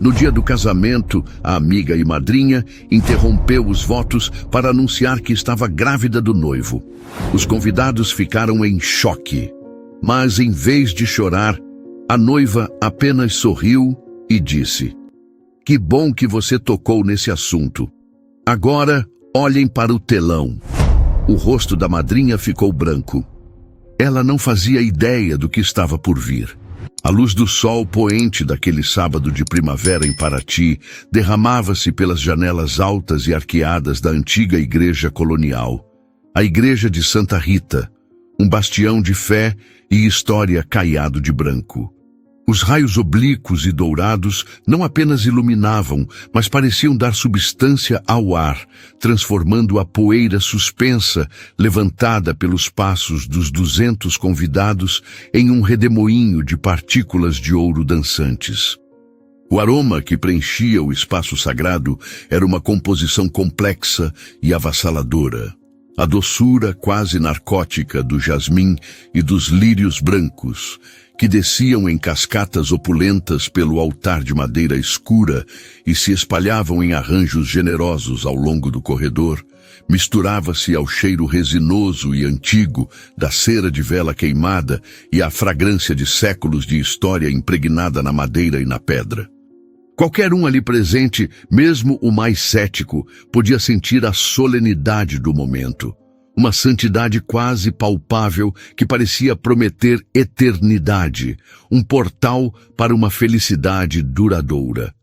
No dia do casamento, a amiga e madrinha interrompeu os votos para anunciar que estava grávida do noivo. Os convidados ficaram em choque. Mas, em vez de chorar, a noiva apenas sorriu e disse: "Que bom que você tocou nesse assunto. Agora, olhem para o telão." O rosto da madrinha ficou branco. Ela não fazia ideia do que estava por vir. A luz do sol poente daquele sábado de primavera em Paraty derramava-se pelas janelas altas e arqueadas da antiga igreja colonial, a igreja de Santa Rita, um bastião de fé e história caiado de branco. Os raios oblíquos e dourados não apenas iluminavam, mas pareciam dar substância ao ar, transformando a poeira suspensa, levantada pelos passos dos 200 convidados, em um redemoinho de partículas de ouro dançantes. O aroma que preenchia o espaço sagrado era uma composição complexa e avassaladora. A doçura quase narcótica do jasmim e dos lírios brancos, que desciam em cascatas opulentas pelo altar de madeira escura e se espalhavam em arranjos generosos ao longo do corredor, misturava-se ao cheiro resinoso e antigo da cera de vela queimada e à fragrância de séculos de história impregnada na madeira e na pedra. Qualquer um ali presente, mesmo o mais cético, podia sentir a solenidade do momento. Uma santidade quase palpável que parecia prometer eternidade, um portal para uma felicidade duradoura.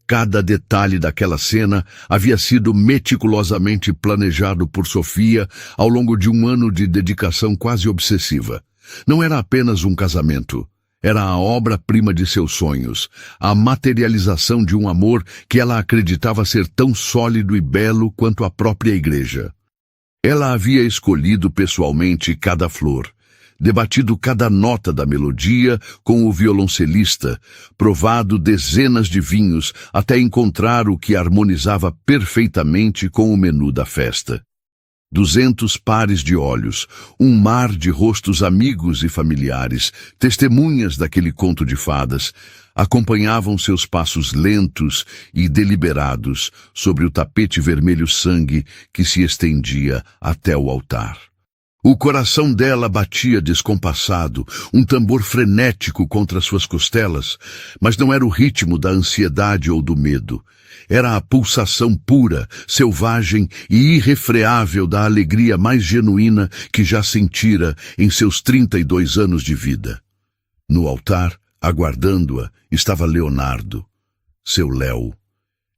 Cada detalhe daquela cena havia sido meticulosamente planejado por Sofia ao longo de um ano de dedicação quase obsessiva. Não era apenas um casamento. Era a obra-prima de seus sonhos, a materialização de um amor que ela acreditava ser tão sólido e belo quanto a própria igreja. Ela havia escolhido pessoalmente cada flor, debatido cada nota da melodia com o violoncelista, provado dezenas de vinhos até encontrar o que harmonizava perfeitamente com o menu da festa. 200 pares de olhos, um mar de rostos amigos e familiares, testemunhas daquele conto de fadas, acompanhavam seus passos lentos e deliberados sobre o tapete vermelho sangue que se estendia até o altar. O coração dela batia descompassado, um tambor frenético contra suas costelas, mas não era o ritmo da ansiedade ou do medo. Era a pulsação pura, selvagem e irrefreável da alegria mais genuína que já sentira em seus 32 anos de vida. No altar, aguardando-a, estava Leonardo, seu Léo,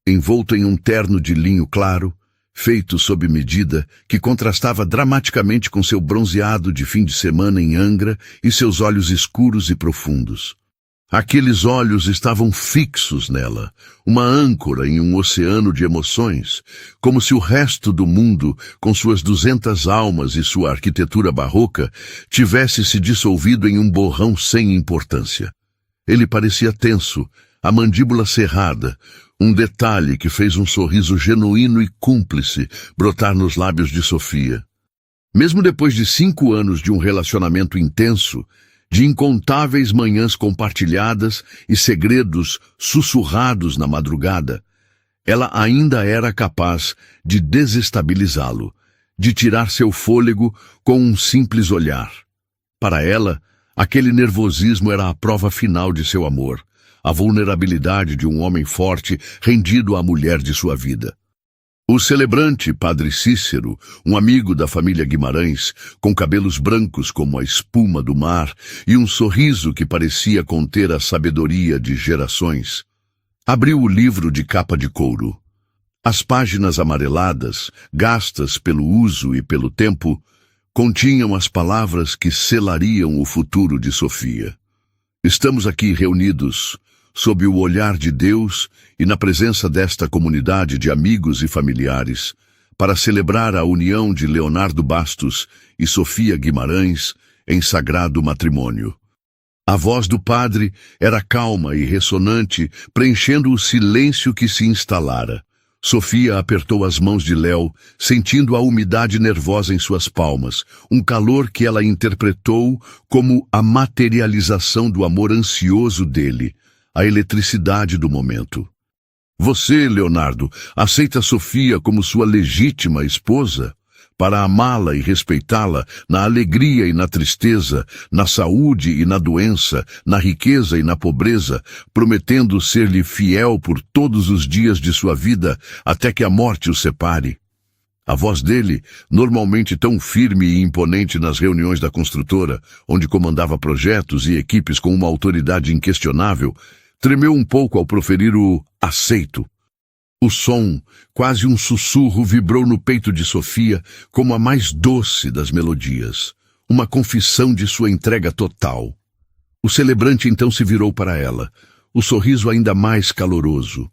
envolto em um terno de linho claro, feito sob medida, que contrastava dramaticamente com seu bronzeado de fim de semana em Angra e seus olhos escuros e profundos. Aqueles olhos estavam fixos nela, uma âncora em um oceano de emoções, como se o resto do mundo, com suas 200 almas e sua arquitetura barroca, tivesse se dissolvido em um borrão sem importância. Ele parecia tenso, a mandíbula cerrada, um detalhe que fez um sorriso genuíno e cúmplice brotar nos lábios de Sofia. Mesmo depois de 5 anos de um relacionamento intenso, de incontáveis manhãs compartilhadas e segredos sussurrados na madrugada, ela ainda era capaz de desestabilizá-lo, de tirar seu fôlego com um simples olhar. Para ela, aquele nervosismo era a prova final de seu amor, a vulnerabilidade de um homem forte rendido à mulher de sua vida. O celebrante Padre Cícero, um amigo da família Guimarães, com cabelos brancos como a espuma do mar e um sorriso que parecia conter a sabedoria de gerações, abriu o livro de capa de couro. As páginas amareladas, gastas pelo uso e pelo tempo, continham as palavras que selariam o futuro de Sofia. Estamos aqui reunidos sob o olhar de Deus e na presença desta comunidade de amigos e familiares, para celebrar a união de Leonardo Bastos e Sofia Guimarães em sagrado matrimônio. A voz do padre era calma e ressonante, preenchendo o silêncio que se instalara. Sofia apertou as mãos de Léo, sentindo a umidade nervosa em suas palmas, um calor que ela interpretou como a materialização do amor ansioso dele, a eletricidade do momento. Você, Leonardo, aceita Sofia como sua legítima esposa? Para amá-la e respeitá-la na alegria e na tristeza, na saúde e na doença, na riqueza e na pobreza, prometendo ser-lhe fiel por todos os dias de sua vida, até que a morte o separe. A voz dele, normalmente tão firme e imponente nas reuniões da construtora, onde comandava projetos e equipes com uma autoridade inquestionável, tremeu um pouco ao proferir o aceito. O som, quase um sussurro, vibrou no peito de Sofia como a mais doce das melodias, uma confissão de sua entrega total. O celebrante então se virou para ela, o sorriso ainda mais caloroso,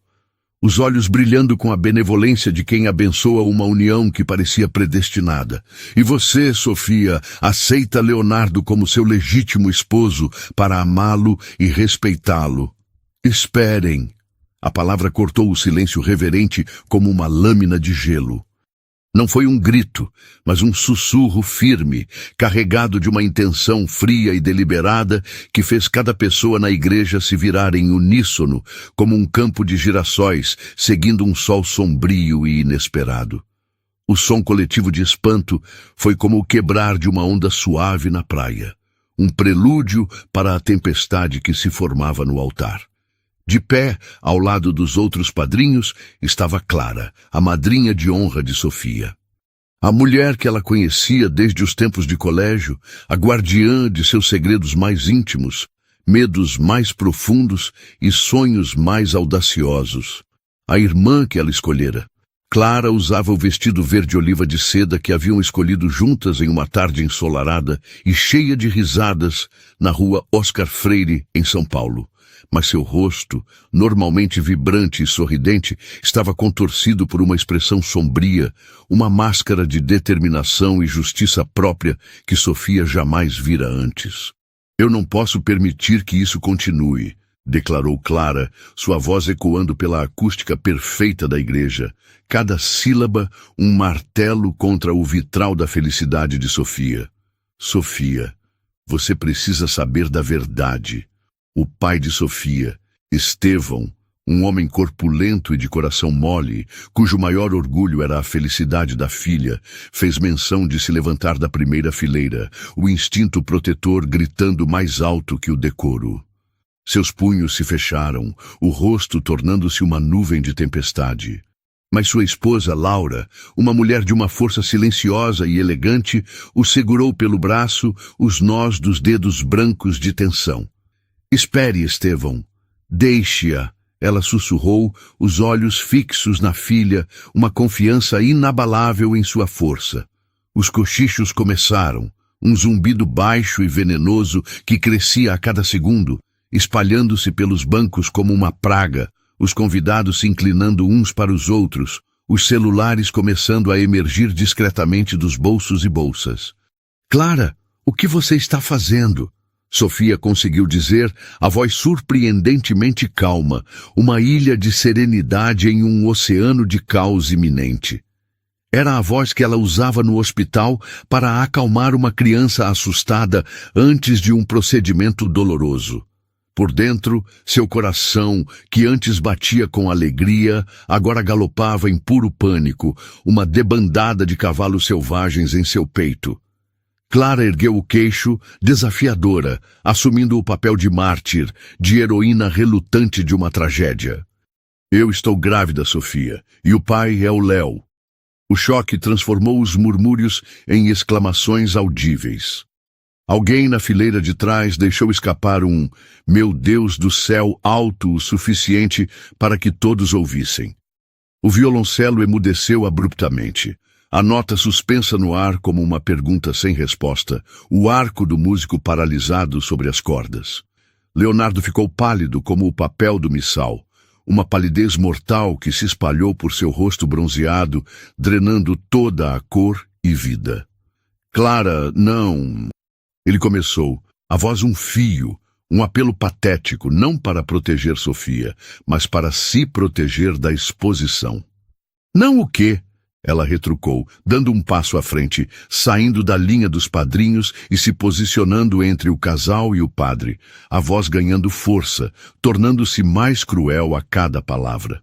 os olhos brilhando com a benevolência de quem abençoa uma união que parecia predestinada. E você, Sofia, aceita Leonardo como seu legítimo esposo para amá-lo e respeitá-lo. Esperem. A palavra cortou o silêncio reverente como uma lâmina de gelo. Não foi um grito, mas um sussurro firme, carregado de uma intenção fria e deliberada que fez cada pessoa na igreja se virar em uníssono, como um campo de girassóis, seguindo um sol sombrio e inesperado. O som coletivo de espanto foi como o quebrar de uma onda suave na praia, um prelúdio para a tempestade que se formava no altar. De pé, ao lado dos outros padrinhos, estava Clara, a madrinha de honra de Sofia. A mulher que ela conhecia desde os tempos de colégio, a guardiã de seus segredos mais íntimos, medos mais profundos e sonhos mais audaciosos. A irmã que ela escolhera. Clara usava o vestido verde-oliva de seda que haviam escolhido juntas em uma tarde ensolarada e cheia de risadas na rua Oscar Freire, em São Paulo. Mas seu rosto, normalmente vibrante e sorridente, estava contorcido por uma expressão sombria, uma máscara de determinação e justiça própria que Sofia jamais vira antes. Eu não posso permitir que isso continue, declarou Clara, sua voz ecoando pela acústica perfeita da igreja, cada sílaba um martelo contra o vitral da felicidade de Sofia. Sofia, você precisa saber da verdade. O pai de Sofia, Estevão, um homem corpulento e de coração mole, cujo maior orgulho era a felicidade da filha, fez menção de se levantar da primeira fileira, o instinto protetor gritando mais alto que o decoro. Seus punhos se fecharam, o rosto tornando-se uma nuvem de tempestade. Mas sua esposa, Laura, uma mulher de uma força silenciosa e elegante, o segurou pelo braço, os nós dos dedos brancos de tensão. Espere, Estevão. Deixe-a, ela sussurrou, os olhos fixos na filha, uma confiança inabalável em sua força. Os cochichos começaram, um zumbido baixo e venenoso que crescia a cada segundo, espalhando-se pelos bancos como uma praga, os convidados se inclinando uns para os outros, os celulares começando a emergir discretamente dos bolsos e bolsas. Clara, o que você está fazendo? Sofia conseguiu dizer, a voz surpreendentemente calma, uma ilha de serenidade em um oceano de caos iminente. Era a voz que ela usava no hospital para acalmar uma criança assustada antes de um procedimento doloroso. Por dentro, seu coração, que antes batia com alegria, agora galopava em puro pânico, uma debandada de cavalos selvagens em seu peito. Clara ergueu o queixo, desafiadora, assumindo o papel de mártir, de heroína relutante de uma tragédia. Eu estou grávida, Sofia, e o pai é o Léo. O choque transformou os murmúrios em exclamações audíveis. Alguém na fileira de trás deixou escapar um "Meu Deus do céu" alto o suficiente para que todos ouvissem. O violoncelo emudeceu abruptamente. A nota suspensa no ar como uma pergunta sem resposta, o arco do músico paralisado sobre as cordas. Leonardo ficou pálido como o papel do missal, uma palidez mortal que se espalhou por seu rosto bronzeado, drenando toda a cor e vida. Clara, não... Ele começou, a voz um fio, um apelo patético, não para proteger Sofia, mas para se proteger da exposição. Não o quê? ela retrucou, dando um passo à frente, saindo da linha dos padrinhos e se posicionando entre o casal e o padre, a voz ganhando força, tornando-se mais cruel a cada palavra.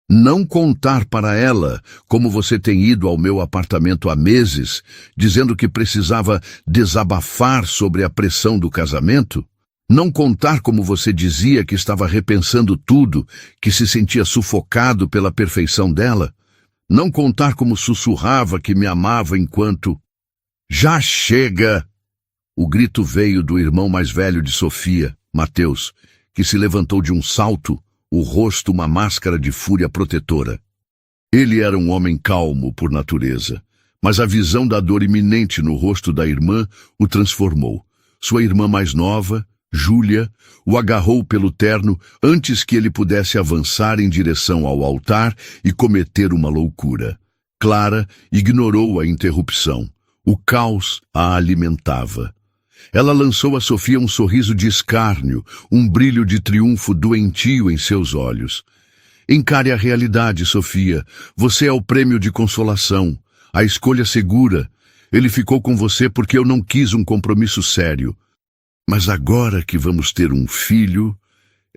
Não contar para ela como você tem ido ao meu apartamento há meses, dizendo que precisava desabafar sobre a pressão do casamento? Não contar como você dizia que estava repensando tudo, que se sentia sufocado pela perfeição dela? Não contar como sussurrava que me amava enquanto... Já chega! O grito veio do irmão mais velho de Sofia, Mateus, que se levantou de um salto, o rosto uma máscara de fúria protetora. Ele era um homem calmo por natureza, mas a visão da dor iminente no rosto da irmã o transformou. Sua irmã mais nova, Júlia, o agarrou pelo terno antes que ele pudesse avançar em direção ao altar e cometer uma loucura. Clara ignorou a interrupção. O caos a alimentava. Ela lançou a Sofia um sorriso de escárnio, um brilho de triunfo doentio em seus olhos. Encare a realidade, Sofia. Você é o prêmio de consolação, a escolha segura. Ele ficou com você porque eu não quis um compromisso sério. Mas agora que vamos ter um filho...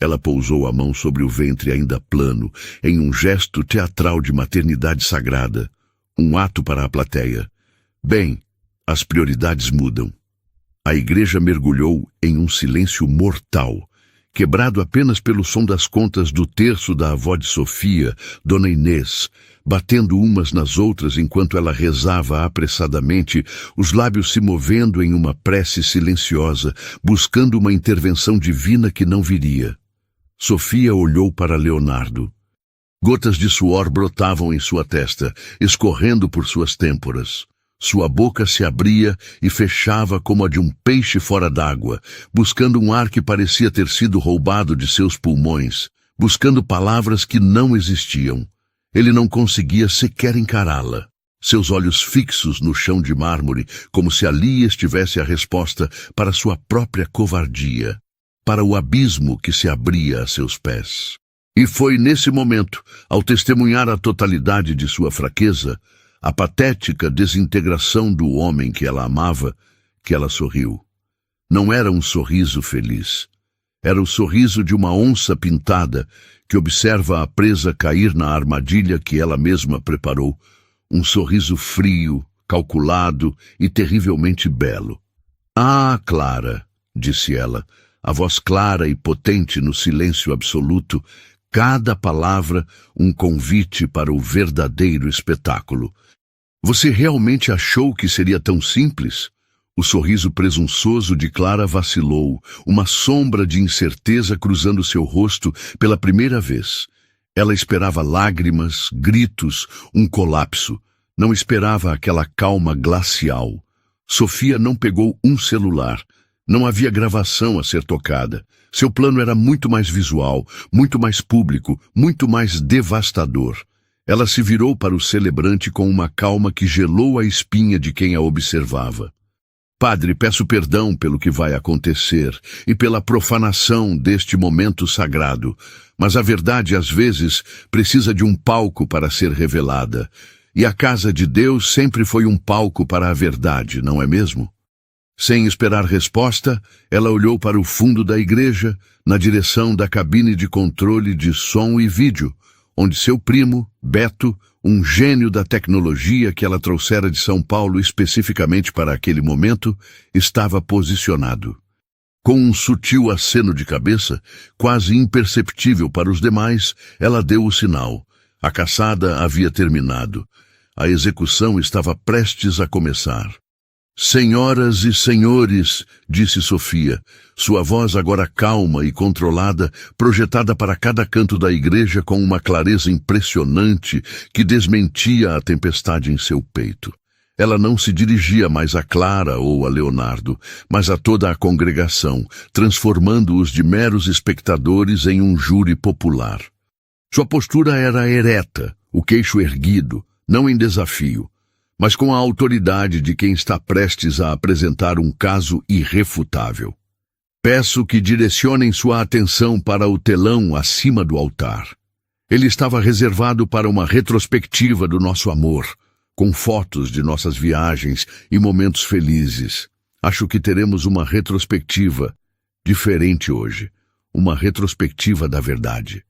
Ela pousou a mão sobre o ventre ainda plano, em um gesto teatral de maternidade sagrada. Um ato para a plateia. Bem, as prioridades mudam. A igreja mergulhou em um silêncio mortal, quebrado apenas pelo som das contas do terço da avó de Sofia, Dona Inês, batendo umas nas outras enquanto ela rezava apressadamente, os lábios se movendo em uma prece silenciosa, buscando uma intervenção divina que não viria. Sofia olhou para Leonardo. Gotas de suor brotavam em sua testa, escorrendo por suas têmporas. Sua boca se abria e fechava como a de um peixe fora d'água, buscando um ar que parecia ter sido roubado de seus pulmões, buscando palavras que não existiam. Ele não conseguia sequer encará-la. Seus olhos fixos no chão de mármore, como se ali estivesse a resposta para sua própria covardia, para o abismo que se abria a seus pés. E foi nesse momento, ao testemunhar a totalidade de sua fraqueza, a patética desintegração do homem que ela amava, que ela sorriu. Não era um sorriso feliz. Era o sorriso de uma onça pintada que observa a presa cair na armadilha que ela mesma preparou. Um sorriso frio, calculado e terrivelmente belo. Ah, Clara, disse ela, a voz clara e potente no silêncio absoluto, cada palavra um convite para o verdadeiro espetáculo. Você realmente achou que seria tão simples? O sorriso presunçoso de Clara vacilou, uma sombra de incerteza cruzando seu rosto pela primeira vez. Ela esperava lágrimas, gritos, um colapso. Não esperava aquela calma glacial. Sofia não pegou um celular. Não havia gravação a ser tocada. Seu plano era muito mais visual, muito mais público, muito mais devastador. Ela se virou para o celebrante com uma calma que gelou a espinha de quem a observava. Padre, peço perdão pelo que vai acontecer e pela profanação deste momento sagrado, mas a verdade às vezes precisa de um palco para ser revelada. E a casa de Deus sempre foi um palco para a verdade, não é mesmo? Sem esperar resposta, ela olhou para o fundo da igreja, na direção da cabine de controle de som e vídeo, onde seu primo, Beto, um gênio da tecnologia que ela trouxera de São Paulo especificamente para aquele momento, estava posicionado. Com um sutil aceno de cabeça, quase imperceptível para os demais, ela deu o sinal. A caçada havia terminado. A execução estava prestes a começar. Senhoras e senhores, disse Sofia, sua voz agora calma e controlada, projetada para cada canto da igreja com uma clareza impressionante que desmentia a tempestade em seu peito. Ela não se dirigia mais a Clara ou a Leonardo, mas a toda a congregação, transformando-os de meros espectadores em um júri popular. Sua postura era ereta, o queixo erguido, não em desafio, mas com a autoridade de quem está prestes a apresentar um caso irrefutável. Peço que direcionem sua atenção para o telão acima do altar. Ele estava reservado para uma retrospectiva do nosso amor, com fotos de nossas viagens e momentos felizes. Acho que teremos uma retrospectiva diferente hoje, uma retrospectiva da verdade.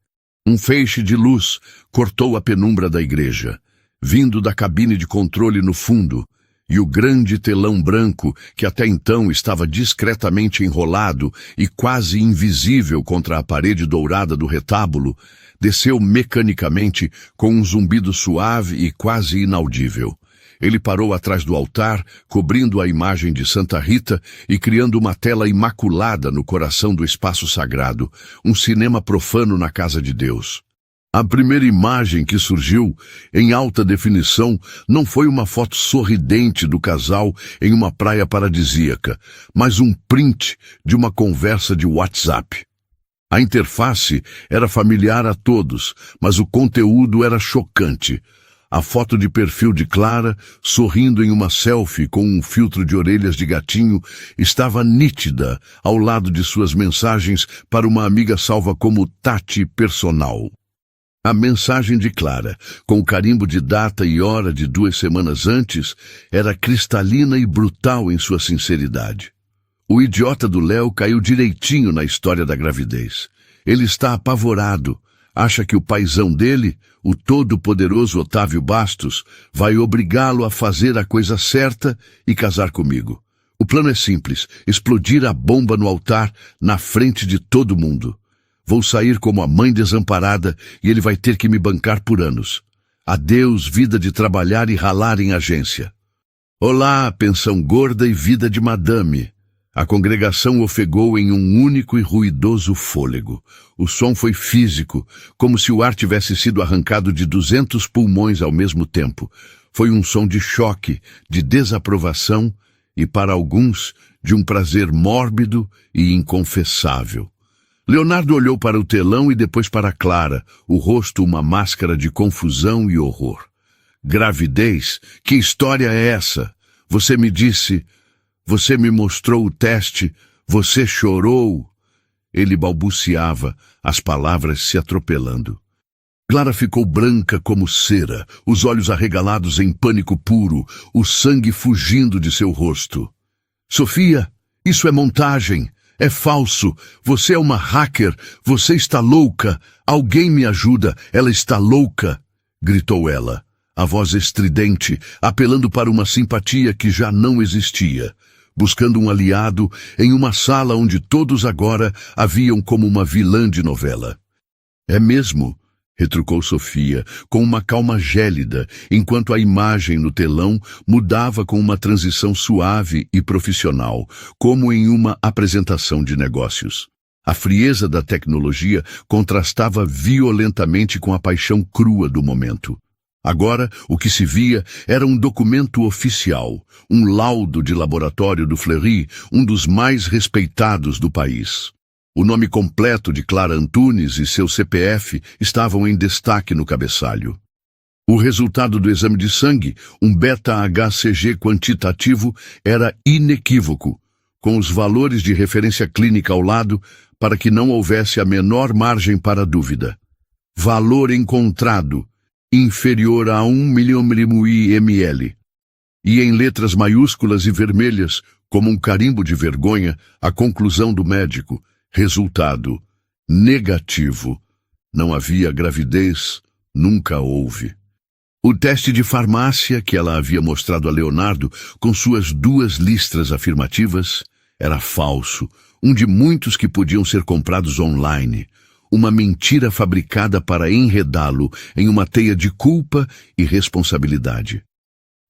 Um feixe de luz cortou a penumbra da igreja, vindo da cabine de controle no fundo, e o grande telão branco, que até então estava discretamente enrolado e quase invisível contra a parede dourada do retábulo, desceu mecanicamente com um zumbido suave e quase inaudível. Ele parou atrás do altar, cobrindo a imagem de Santa Rita e criando uma tela imaculada no coração do espaço sagrado, um cinema profano na casa de Deus. A primeira imagem que surgiu, em alta definição, não foi uma foto sorridente do casal em uma praia paradisíaca, mas um print de uma conversa de WhatsApp. A interface era familiar a todos, mas o conteúdo era chocante. A foto de perfil de Clara, sorrindo em uma selfie com um filtro de orelhas de gatinho, estava nítida ao lado de suas mensagens para uma amiga salva como Tati Personal. A mensagem de Clara, com o carimbo de data e hora de 2 semanas antes, era cristalina e brutal em sua sinceridade. O idiota do Léo caiu direitinho na história da gravidez. Ele está apavorado. Acha que o paizão dele, o todo-poderoso Otávio Bastos, vai obrigá-lo a fazer a coisa certa e casar comigo. O plano é simples: explodir a bomba no altar na frente de todo mundo. Vou sair como a mãe desamparada e ele vai ter que me bancar por anos. Adeus, vida de trabalhar e ralar em agência. Olá, pensão gorda e vida de madame. A congregação ofegou em um único e ruidoso fôlego. O som foi físico, como se o ar tivesse sido arrancado de 200 pulmões ao mesmo tempo. Foi um som de choque, de desaprovação e, para alguns, de um prazer mórbido e inconfessável. Leonardo olhou para o telão e depois para Clara, o rosto uma máscara de confusão e horror. Gravidez? Que história é essa? Você me disse... Você me mostrou o teste, você chorou. Ele balbuciava, as palavras se atropelando. Clara ficou branca como cera, os olhos arregalados em pânico puro, o sangue fugindo de seu rosto. Sofia, isso é montagem, é falso, você é uma hacker, você está louca, alguém me ajuda, ela está louca, gritou ela, a voz estridente, apelando para uma simpatia que já não existia. Buscando um aliado em uma sala onde todos agora a viam como uma vilã de novela. É mesmo, retrucou Sofia, com uma calma gélida, enquanto a imagem no telão mudava com uma transição suave e profissional, como em uma apresentação de negócios. A frieza da tecnologia contrastava violentamente com a paixão crua do momento. Agora, o que se via era um documento oficial, um laudo de laboratório do Fleury, um dos mais respeitados do país. O nome completo de Clara Antunes e seu CPF estavam em destaque no cabeçalho. O resultado do exame de sangue, um beta-HCG quantitativo, era inequívoco, com os valores de referência clínica ao lado para que não houvesse a menor margem para dúvida. Valor encontrado, inferior a 1 ml. E em letras maiúsculas e vermelhas, como um carimbo de vergonha, a conclusão do médico: resultado negativo. Não havia gravidez, nunca houve. O teste de farmácia que ela havia mostrado a Leonardo, com suas 2 listras afirmativas, era falso, um de muitos que podiam ser comprados online. Uma mentira fabricada para enredá-lo em uma teia de culpa e responsabilidade.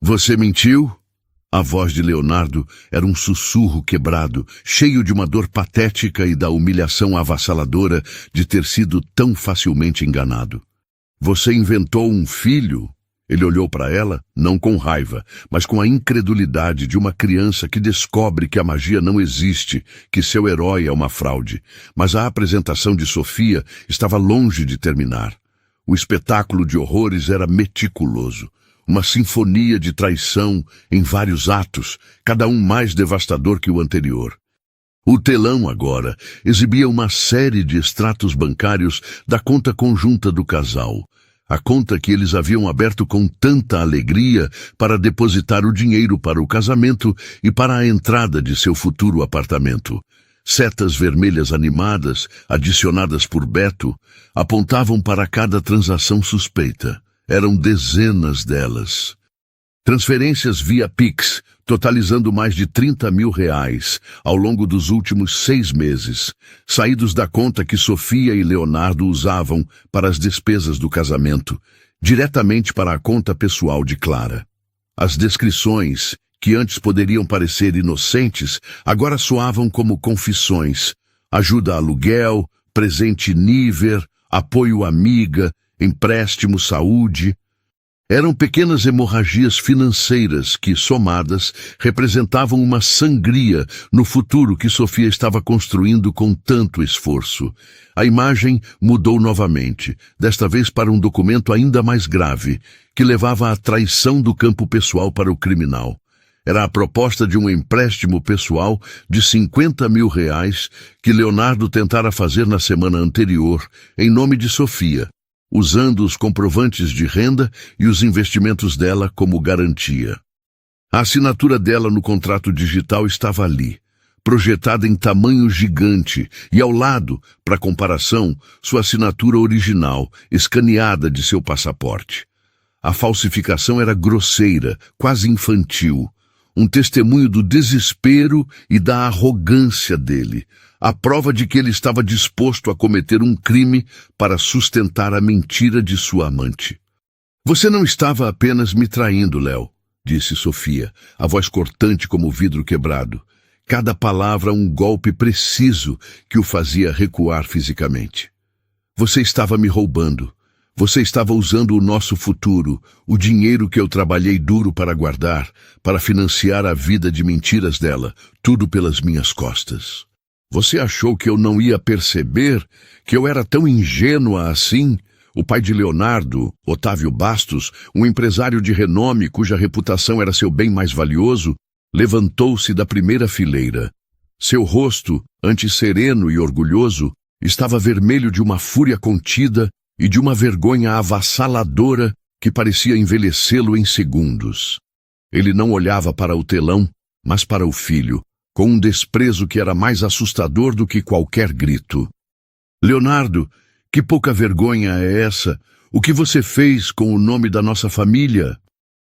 Você mentiu? A voz de Leonardo era um sussurro quebrado, cheio de uma dor patética e da humilhação avassaladora de ter sido tão facilmente enganado. Você inventou um filho? Ele olhou para ela, não com raiva, mas com a incredulidade de uma criança que descobre que a magia não existe, que seu herói é uma fraude. Mas a apresentação de Sofia estava longe de terminar. O espetáculo de horrores era meticuloso. Uma sinfonia de traição em vários atos, cada um mais devastador que o anterior. O telão, agora, exibia uma série de extratos bancários da conta conjunta do casal. A conta que eles haviam aberto com tanta alegria para depositar o dinheiro para o casamento e para a entrada de seu futuro apartamento. Setas vermelhas animadas, adicionadas por Beto, apontavam para cada transação suspeita. Eram dezenas delas. Transferências via Pix, totalizando mais de R$30 mil ao longo dos últimos 6 meses, saídos da conta que Sofia e Leonardo usavam para as despesas do casamento, diretamente para a conta pessoal de Clara. As descrições, que antes poderiam parecer inocentes, agora soavam como confissões: ajuda aluguel, presente nível, apoio amiga, empréstimo saúde. Eram pequenas hemorragias financeiras que, somadas, representavam uma sangria no futuro que Sofia estava construindo com tanto esforço. A imagem mudou novamente, desta vez para um documento ainda mais grave, que levava à traição do campo pessoal para o criminal. Era a proposta de um empréstimo pessoal de R$50 mil que Leonardo tentara fazer na semana anterior, em nome de Sofia, usando os comprovantes de renda e os investimentos dela como garantia. A assinatura dela no contrato digital estava ali, projetada em tamanho gigante, e ao lado, para comparação, sua assinatura original, escaneada de seu passaporte. A falsificação era grosseira, quase infantil, um testemunho do desespero e da arrogância dele, a prova de que ele estava disposto a cometer um crime para sustentar a mentira de sua amante. Você não estava apenas me traindo, Léo, disse Sofia, a voz cortante como vidro quebrado. Cada palavra um golpe preciso que o fazia recuar fisicamente. Você estava me roubando. Você estava usando o nosso futuro, o dinheiro que eu trabalhei duro para guardar, para financiar a vida de mentiras dela, tudo pelas minhas costas. Você achou que eu não ia perceber que eu era tão ingênua assim? O pai de Leonardo, Otávio Bastos, um empresário de renome cuja reputação era seu bem mais valioso, levantou-se da primeira fileira. Seu rosto, antes sereno e orgulhoso, estava vermelho de uma fúria contida e de uma vergonha avassaladora que parecia envelhecê-lo em segundos. Ele não olhava para o telão, mas para o filho, com um desprezo que era mais assustador do que qualquer grito. Leonardo, que pouca vergonha é essa? O que você fez com o nome da nossa família?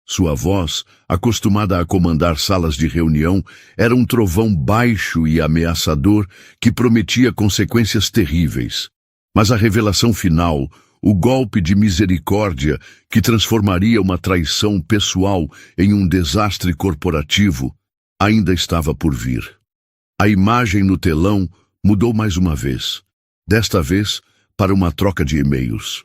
Sua voz, acostumada a comandar salas de reunião, era um trovão baixo e ameaçador que prometia consequências terríveis. Mas a revelação final, o golpe de misericórdia que transformaria uma traição pessoal em um desastre corporativo, ainda estava por vir. A imagem no telão mudou mais uma vez, desta vez para uma troca de e-mails.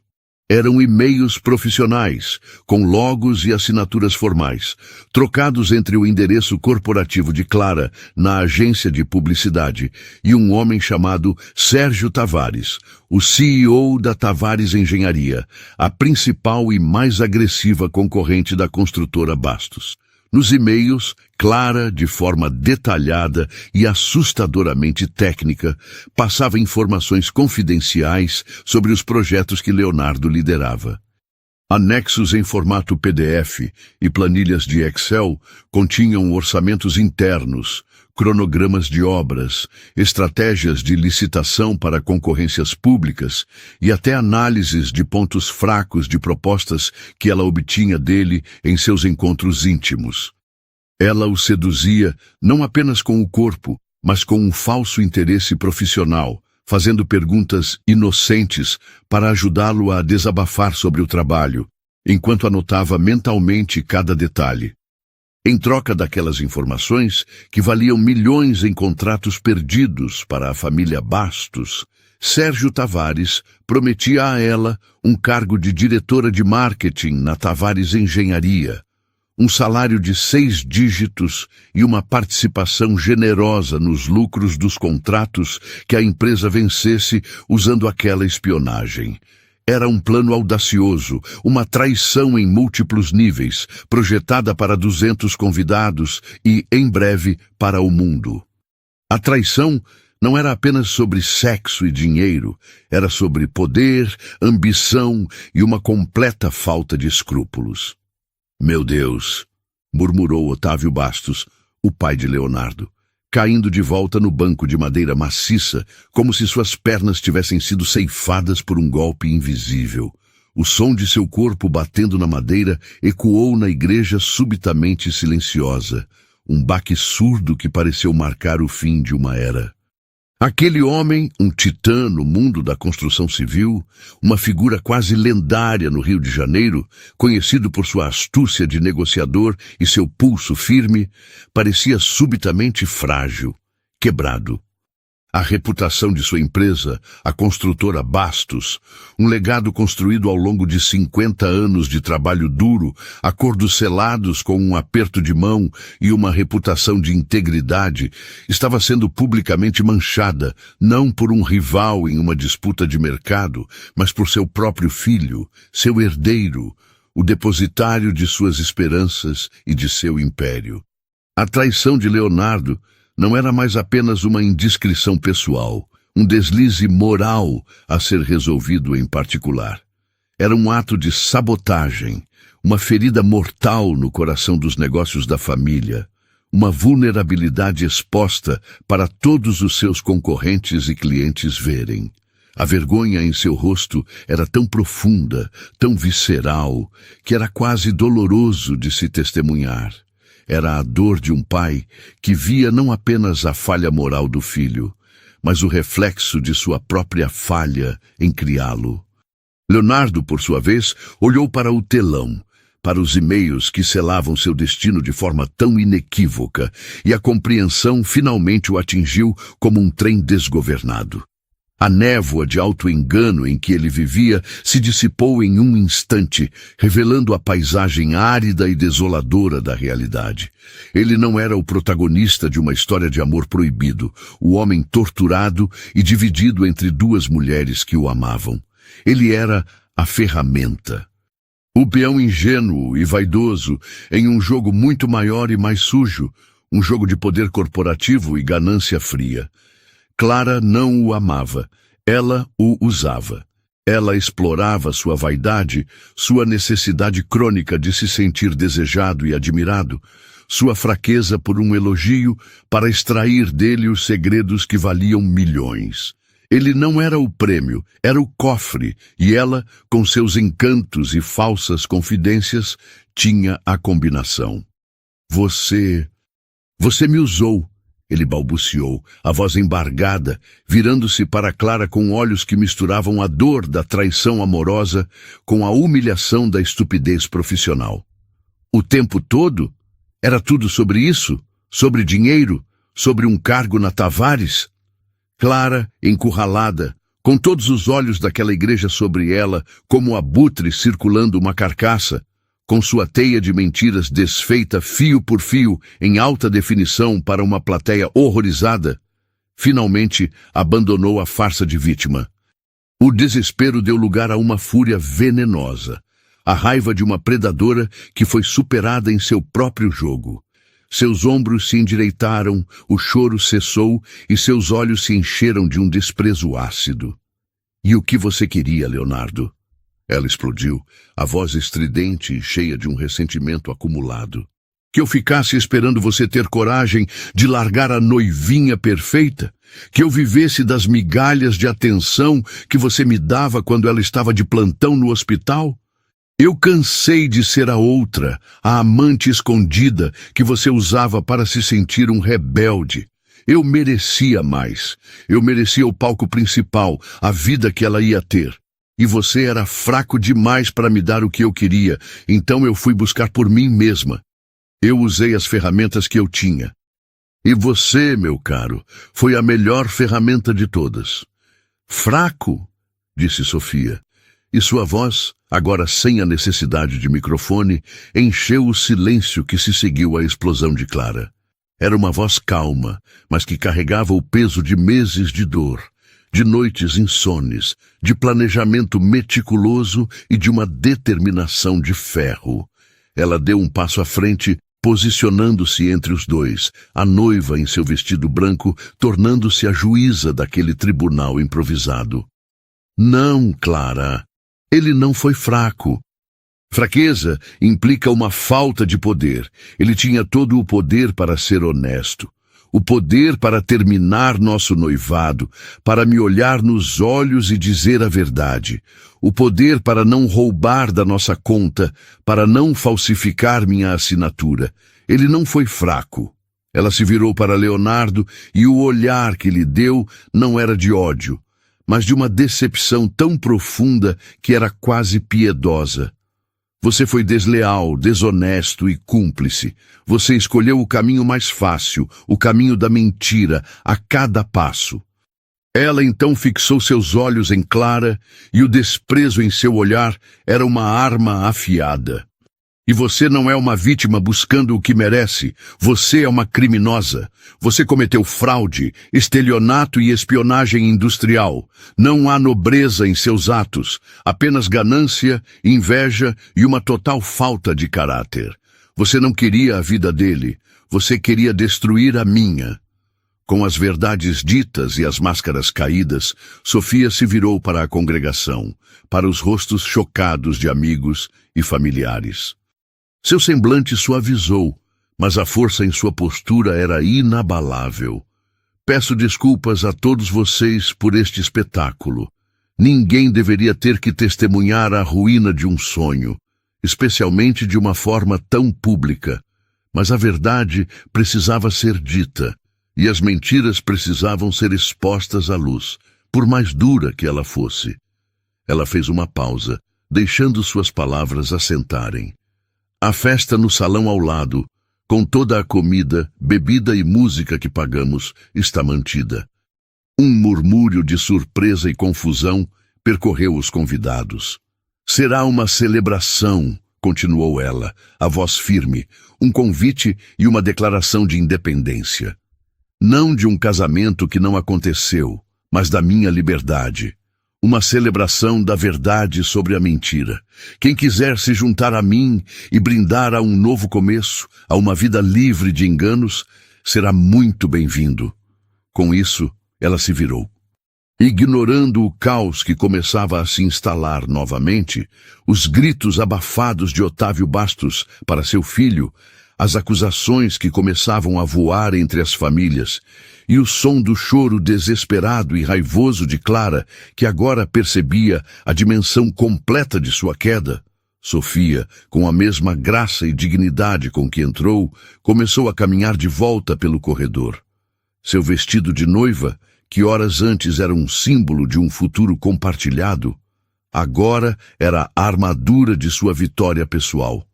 Eram e-mails profissionais, com logos e assinaturas formais, trocados entre o endereço corporativo de Clara, na agência de publicidade, e um homem chamado Sérgio Tavares, o CEO da Tavares Engenharia, a principal e mais agressiva concorrente da construtora Bastos. Nos e-mails, Clara, de forma detalhada e assustadoramente técnica, passava informações confidenciais sobre os projetos que Leonardo liderava. Anexos em formato PDF e planilhas de Excel continham orçamentos internos, cronogramas de obras, estratégias de licitação para concorrências públicas e até análises de pontos fracos de propostas que ela obtinha dele em seus encontros íntimos. Ela o seduzia não apenas com o corpo, mas com um falso interesse profissional, fazendo perguntas inocentes para ajudá-lo a desabafar sobre o trabalho, enquanto anotava mentalmente cada detalhe. Em troca daquelas informações, que valiam milhões em contratos perdidos para a família Bastos, Sérgio Tavares prometia a ela um cargo de diretora de marketing na Tavares Engenharia, um salário de 6 dígitos e uma participação generosa nos lucros dos contratos que a empresa vencesse usando aquela espionagem. Era um plano audacioso, uma traição em múltiplos níveis, projetada para 200 convidados e, em breve, para o mundo. A traição não era apenas sobre sexo e dinheiro, era sobre poder, ambição e uma completa falta de escrúpulos. Meu Deus, murmurou Otávio Bastos, o pai de Leonardo, caindo de volta no banco de madeira maciça, como se suas pernas tivessem sido ceifadas por um golpe invisível. O som de seu corpo batendo na madeira ecoou na igreja subitamente silenciosa, um baque surdo que pareceu marcar o fim de uma era. Aquele homem, um titã no mundo da construção civil, uma figura quase lendária no Rio de Janeiro, conhecido por sua astúcia de negociador e seu pulso firme, parecia subitamente frágil, quebrado. A reputação de sua empresa, a construtora Bastos, um legado construído ao longo de 50 anos de trabalho duro, acordos selados com um aperto de mão e uma reputação de integridade, estava sendo publicamente manchada, não por um rival em uma disputa de mercado, mas por seu próprio filho, seu herdeiro, o depositário de suas esperanças e de seu império. A traição de Leonardo não era mais apenas uma indiscrição pessoal, um deslize moral a ser resolvido em particular. Era um ato de sabotagem, uma ferida mortal no coração dos negócios da família, uma vulnerabilidade exposta para todos os seus concorrentes e clientes verem. A vergonha em seu rosto era tão profunda, tão visceral, que era quase doloroso de se testemunhar. Era a dor de um pai que via não apenas a falha moral do filho, mas o reflexo de sua própria falha em criá-lo. Leonardo, por sua vez, olhou para o telão, para os e-mails que selavam seu destino de forma tão inequívoca, e a compreensão finalmente o atingiu como um trem desgovernado. A névoa de auto-engano em que ele vivia se dissipou em um instante, revelando a paisagem árida e desoladora da realidade. Ele não era o protagonista de uma história de amor proibido, o homem torturado e dividido entre duas mulheres que o amavam. Ele era a ferramenta. O peão ingênuo e vaidoso em um jogo muito maior e mais sujo, um jogo de poder corporativo e ganância fria. Clara não o amava, ela o usava. Ela explorava sua vaidade, sua necessidade crônica de se sentir desejado e admirado, sua fraqueza por um elogio para extrair dele os segredos que valiam milhões. Ele não era o prêmio, era o cofre, e ela, com seus encantos e falsas confidências, tinha a combinação. Você me usou. Ele balbuciou, a voz embargada, virando-se para Clara com olhos que misturavam a dor da traição amorosa com a humilhação da estupidez profissional. O tempo todo? Era tudo sobre isso? Sobre dinheiro? Sobre um cargo na Tavares? Clara, encurralada, com todos os olhos daquela igreja sobre ela, como abutre circulando uma carcaça, com sua teia de mentiras desfeita fio por fio em alta definição para uma plateia horrorizada, finalmente abandonou a farsa de vítima. O desespero deu lugar a uma fúria venenosa, a raiva de uma predadora que foi superada em seu próprio jogo. Seus ombros se endireitaram, o choro cessou e seus olhos se encheram de um desprezo ácido. E o que você queria, Leonardo? Ela explodiu, a voz estridente e cheia de um ressentimento acumulado. Que eu ficasse esperando você ter coragem de largar a noivinha perfeita? Que eu vivesse das migalhas de atenção que você me dava quando ela estava de plantão no hospital? Eu cansei de ser a outra, a amante escondida que você usava para se sentir um rebelde. Eu merecia mais. Eu merecia o palco principal, a vida que ela ia ter. E você era fraco demais para me dar o que eu queria, então eu fui buscar por mim mesma. Eu usei as ferramentas que eu tinha. E você, meu caro, foi a melhor ferramenta de todas. Fraco, disse Sofia, e sua voz, agora sem a necessidade de microfone, encheu o silêncio que se seguiu à explosão de Clara. Era uma voz calma, mas que carregava o peso de meses de dor, de noites insones, de planejamento meticuloso e de uma determinação de ferro. Ela deu um passo à frente posicionando-se entre os dois, a noiva em seu vestido branco, tornando-se a juíza daquele tribunal improvisado. Não, Clara, ele não foi fraco. Fraqueza implica uma falta de poder. Ele tinha todo o poder para ser honesto. O poder para terminar nosso noivado, para me olhar nos olhos e dizer a verdade. O poder para não roubar da nossa conta, para não falsificar minha assinatura. Ele não foi fraco. Ela se virou para Leonardo e o olhar que lhe deu não era de ódio, mas de uma decepção tão profunda que era quase piedosa. Você foi desleal, desonesto e cúmplice. Você escolheu o caminho mais fácil, o caminho da mentira, a cada passo. Ela então fixou seus olhos em Clara e o desprezo em seu olhar era uma arma afiada. E você não é uma vítima buscando o que merece. Você é uma criminosa. Você cometeu fraude, estelionato e espionagem industrial. Não há nobreza em seus atos, apenas ganância, inveja e uma total falta de caráter. Você não queria a vida dele. Você queria destruir a minha. Com as verdades ditas e as máscaras caídas, Sofia se virou para a congregação, para os rostos chocados de amigos e familiares. Seu semblante suavizou, mas a força em sua postura era inabalável. Peço desculpas a todos vocês por este espetáculo. Ninguém deveria ter que testemunhar a ruína de um sonho, especialmente de uma forma tão pública. Mas a verdade precisava ser dita, e as mentiras precisavam ser expostas à luz, por mais dura que ela fosse. Ela fez uma pausa, deixando suas palavras assentarem. A festa no salão ao lado, com toda a comida, bebida e música que pagamos, está mantida. Um murmúrio de surpresa e confusão percorreu os convidados. Será uma celebração, continuou ela, a voz firme, um convite e uma declaração de independência. Não de um casamento que não aconteceu, mas da minha liberdade. Uma celebração da verdade sobre a mentira. Quem quiser se juntar a mim e brindar a um novo começo, a uma vida livre de enganos, será muito bem-vindo. Com isso, ela se virou. Ignorando o caos que começava a se instalar novamente, os gritos abafados de Otávio Bastos para seu filho, as acusações que começavam a voar entre as famílias, e o som do choro desesperado e raivoso de Clara, que agora percebia a dimensão completa de sua queda, Sofia, com a mesma graça e dignidade com que entrou, começou a caminhar de volta pelo corredor. Seu vestido de noiva, que horas antes era um símbolo de um futuro compartilhado, agora era a armadura de sua vitória pessoal.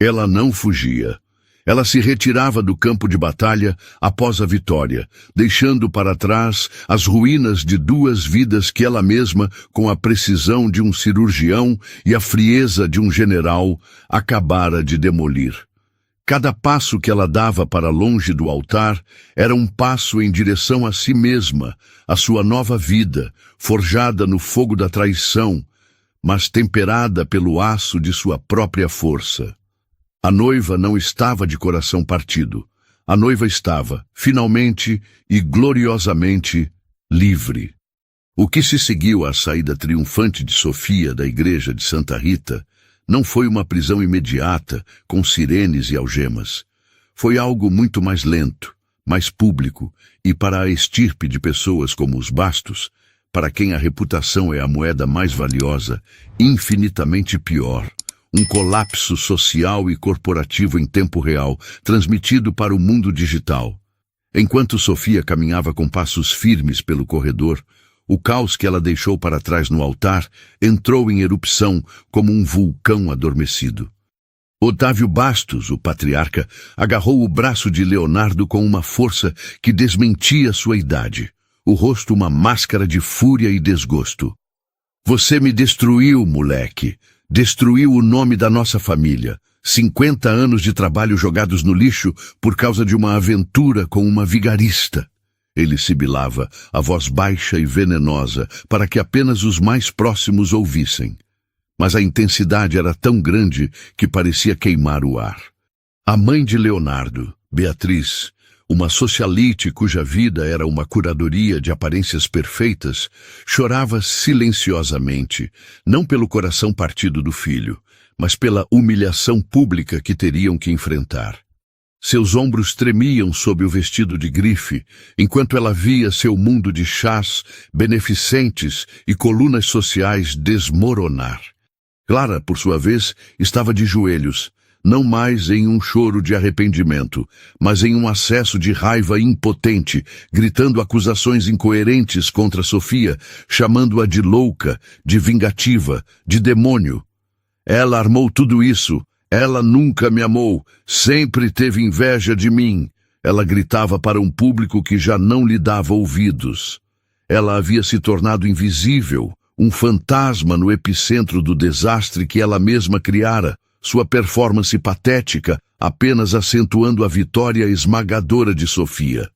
Ela não fugia. Ela se retirava do campo de batalha após a vitória, deixando para trás as ruínas de duas vidas que ela mesma, com a precisão de um cirurgião e a frieza de um general, acabara de demolir. Cada passo que ela dava para longe do altar era um passo em direção a si mesma, a sua nova vida, forjada no fogo da traição, mas temperada pelo aço de sua própria força. A noiva não estava de coração partido. A noiva estava, finalmente e gloriosamente, livre. O que se seguiu à saída triunfante de Sofia da igreja de Santa Rita não foi uma prisão imediata, com sirenes e algemas. Foi algo muito mais lento, mais público, e para a estirpe de pessoas como os Bastos, para quem a reputação é a moeda mais valiosa, infinitamente pior. Um colapso social e corporativo em tempo real, transmitido para o mundo digital. Enquanto Sofia caminhava com passos firmes pelo corredor, o caos que ela deixou para trás no altar entrou em erupção como um vulcão adormecido. Otávio Bastos, o patriarca, agarrou o braço de Leonardo com uma força que desmentia sua idade, o rosto uma máscara de fúria e desgosto. Você me destruiu, moleque. Destruiu o nome da nossa família. 50 anos de trabalho jogados no lixo por causa de uma aventura com uma vigarista. Ele sibilava, a voz baixa e venenosa, para que apenas os mais próximos ouvissem. Mas a intensidade era tão grande que parecia queimar o ar. A mãe de Leonardo, Beatriz, uma socialite cuja vida era uma curadoria de aparências perfeitas, chorava silenciosamente, não pelo coração partido do filho, mas pela humilhação pública que teriam que enfrentar. Seus ombros tremiam sob o vestido de grife, enquanto ela via seu mundo de chás, beneficentes e colunas sociais desmoronar. Clara, por sua vez, estava de joelhos, não mais em um choro de arrependimento, mas em um acesso de raiva impotente, gritando acusações incoerentes contra Sofia, chamando-a de louca, de vingativa, de demônio. Ela armou tudo isso. Ela nunca me amou, sempre teve inveja de mim. Ela gritava para um público que já não lhe dava ouvidos. Ela havia se tornado invisível, um fantasma no epicentro do desastre que ela mesma criara, sua performance patética apenas acentuando a vitória esmagadora de Sofia.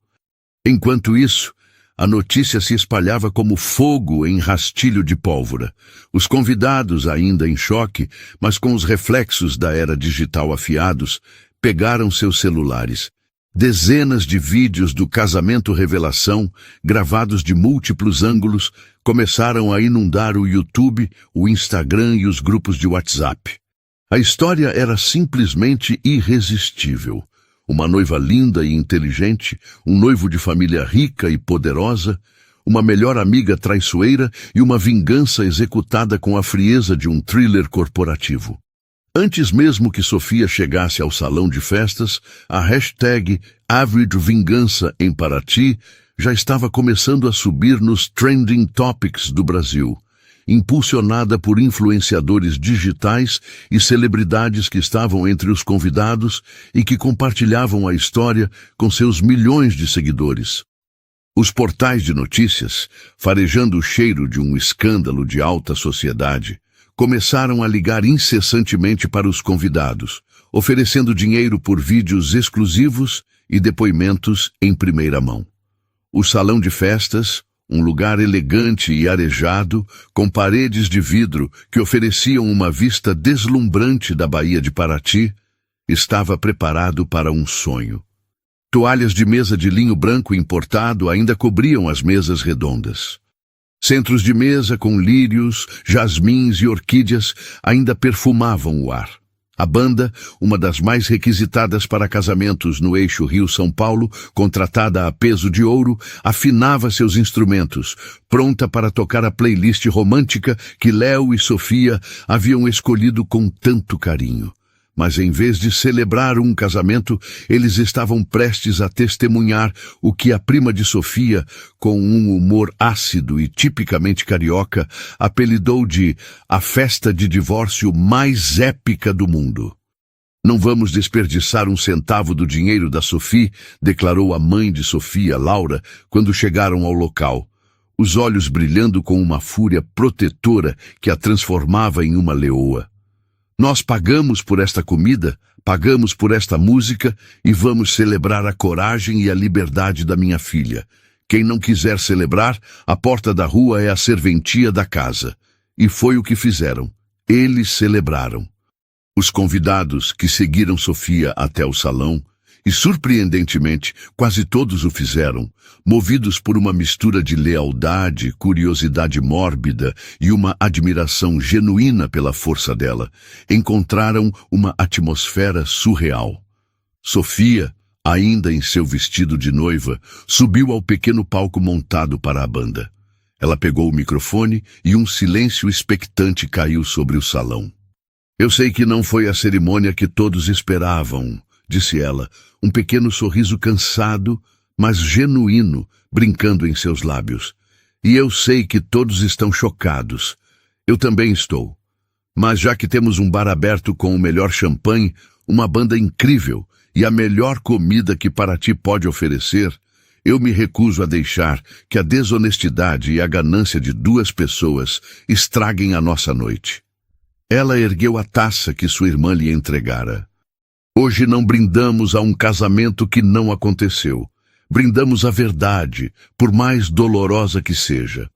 Enquanto isso, a notícia se espalhava como fogo em rastilho de pólvora. Os convidados, ainda em choque, mas com os reflexos da era digital afiados, pegaram seus celulares. Dezenas de vídeos do casamento revelação, gravados de múltiplos ângulos, começaram a inundar o YouTube, o Instagram e os grupos de WhatsApp. A história era simplesmente irresistível. Uma noiva linda e inteligente, um noivo de família rica e poderosa, uma melhor amiga traiçoeira e uma vingança executada com a frieza de um thriller corporativo. Antes mesmo que Sofia chegasse ao salão de festas, a hashtag #AvridVingança em Paraty já estava começando a subir nos trending topics do Brasil, impulsionada por influenciadores digitais e celebridades que estavam entre os convidados e que compartilhavam a história com seus milhões de seguidores. Os portais de notícias, farejando o cheiro de um escândalo de alta sociedade, começaram a ligar incessantemente para os convidados, oferecendo dinheiro por vídeos exclusivos e depoimentos em primeira mão. O salão de festas, um lugar elegante e arejado, com paredes de vidro que ofereciam uma vista deslumbrante da Baía de Paraty, estava preparado para um sonho. Toalhas de mesa de linho branco importado ainda cobriam as mesas redondas. Centros de mesa com lírios, jasmins e orquídeas ainda perfumavam o ar. A banda, uma das mais requisitadas para casamentos no eixo Rio-São Paulo, contratada a peso de ouro, afinava seus instrumentos, pronta para tocar a playlist romântica que Léo e Sofia haviam escolhido com tanto carinho. Mas em vez de celebrar um casamento, eles estavam prestes a testemunhar o que a prima de Sofia, com um humor ácido e tipicamente carioca, apelidou de a festa de divórcio mais épica do mundo. Não vamos desperdiçar um centavo do dinheiro da Sophie, declarou a mãe de Sofia, Laura, quando chegaram ao local, os olhos brilhando com uma fúria protetora que a transformava em uma leoa. Nós pagamos por esta comida, pagamos por esta música e vamos celebrar a coragem e a liberdade da minha filha. Quem não quiser celebrar, a porta da rua é a serventia da casa. E foi o que fizeram. Eles celebraram. Os convidados que seguiram Sofia até o salão, e surpreendentemente, quase todos o fizeram, movidos por uma mistura de lealdade, curiosidade mórbida e uma admiração genuína pela força dela, encontraram uma atmosfera surreal. Sofia, ainda em seu vestido de noiva, subiu ao pequeno palco montado para a banda. Ela pegou o microfone e um silêncio expectante caiu sobre o salão. Eu sei que não foi a cerimônia que todos esperavam, disse ela, um pequeno sorriso cansado, mas genuíno, brincando em seus lábios. E eu sei que todos estão chocados. Eu também estou. Mas já que temos um bar aberto com o melhor champanhe, uma banda incrível e a melhor comida que Paraty pode oferecer, eu me recuso a deixar que a desonestidade e a ganância de duas pessoas estraguem a nossa noite. Ela ergueu a taça que sua irmã lhe entregara. Hoje não brindamos a um casamento que não aconteceu. Brindamos a verdade, por mais dolorosa que seja.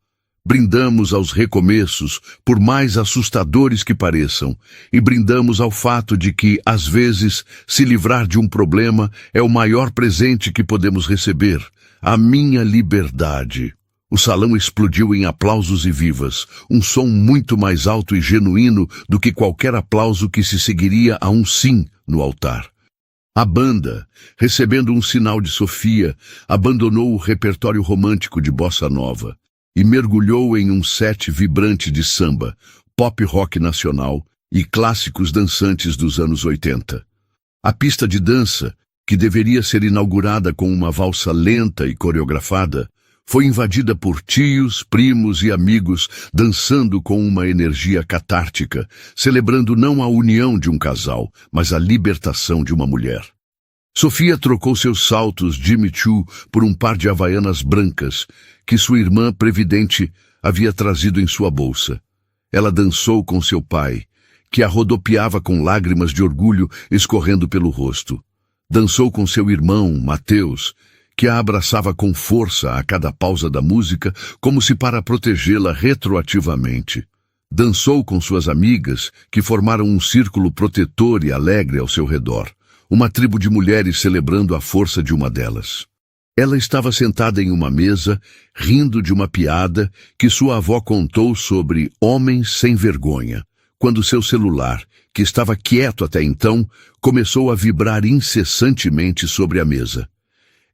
Brindamos aos recomeços, por mais assustadores que pareçam, e brindamos ao fato de que, às vezes, se livrar de um problema é o maior presente que podemos receber, a minha liberdade. O salão explodiu em aplausos e vivas, um som muito mais alto e genuíno do que qualquer aplauso que se seguiria a um sim no altar. A banda, recebendo um sinal de Sofia, abandonou o repertório romântico de bossa nova e mergulhou em um set vibrante de samba, pop rock nacional e clássicos dançantes dos anos 80. A pista de dança, que deveria ser inaugurada com uma valsa lenta e coreografada, foi invadida por tios, primos e amigos dançando com uma energia catártica, celebrando não a união de um casal, mas a libertação de uma mulher. Sofia trocou seus saltos Jimmy Choo por um par de havaianas brancas que sua irmã previdente havia trazido em sua bolsa. Ela dançou com seu pai, que a rodopiava com lágrimas de orgulho escorrendo pelo rosto. Dançou com seu irmão, Mateus, que a abraçava com força a cada pausa da música, como se para protegê-la retroativamente. Dançou com suas amigas, que formaram um círculo protetor e alegre ao seu redor, uma tribo de mulheres celebrando a força de uma delas. Ela estava sentada em uma mesa, rindo de uma piada que sua avó contou sobre homens sem vergonha, quando seu celular, que estava quieto até então, começou a vibrar incessantemente sobre a mesa.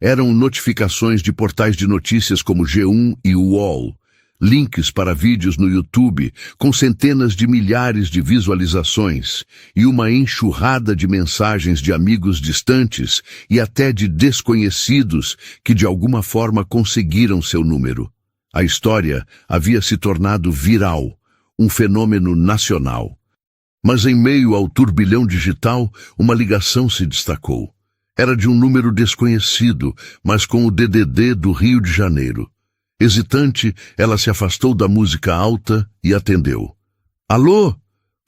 Eram notificações de portais de notícias como G1 e UOL, links para vídeos no YouTube com centenas de milhares de visualizações e uma enxurrada de mensagens de amigos distantes e até de desconhecidos que de alguma forma conseguiram seu número. A história havia se tornado viral, um fenômeno nacional. Mas em meio ao turbilhão digital, uma ligação se destacou. Era de um número desconhecido, mas com o DDD do Rio de Janeiro. Hesitante, ela se afastou da música alta e atendeu. Alô?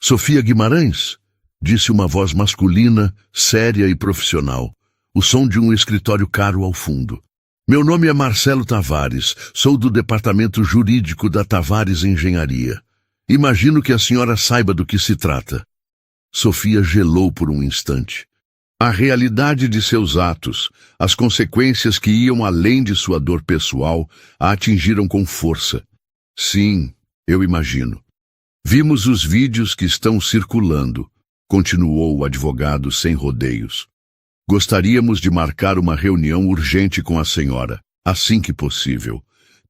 Sofia Guimarães? Disse uma voz masculina, séria e profissional. O som de um escritório caro ao fundo. Meu nome é Marcelo Tavares, sou do departamento jurídico da Tavares Engenharia. Imagino que a senhora saiba do que se trata. Sofia gelou por um instante. A realidade de seus atos, as consequências que iam além de sua dor pessoal, a atingiram com força. Sim, eu imagino. Vimos os vídeos que estão circulando, continuou o advogado sem rodeios. Gostaríamos de marcar uma reunião urgente com a senhora, assim que possível.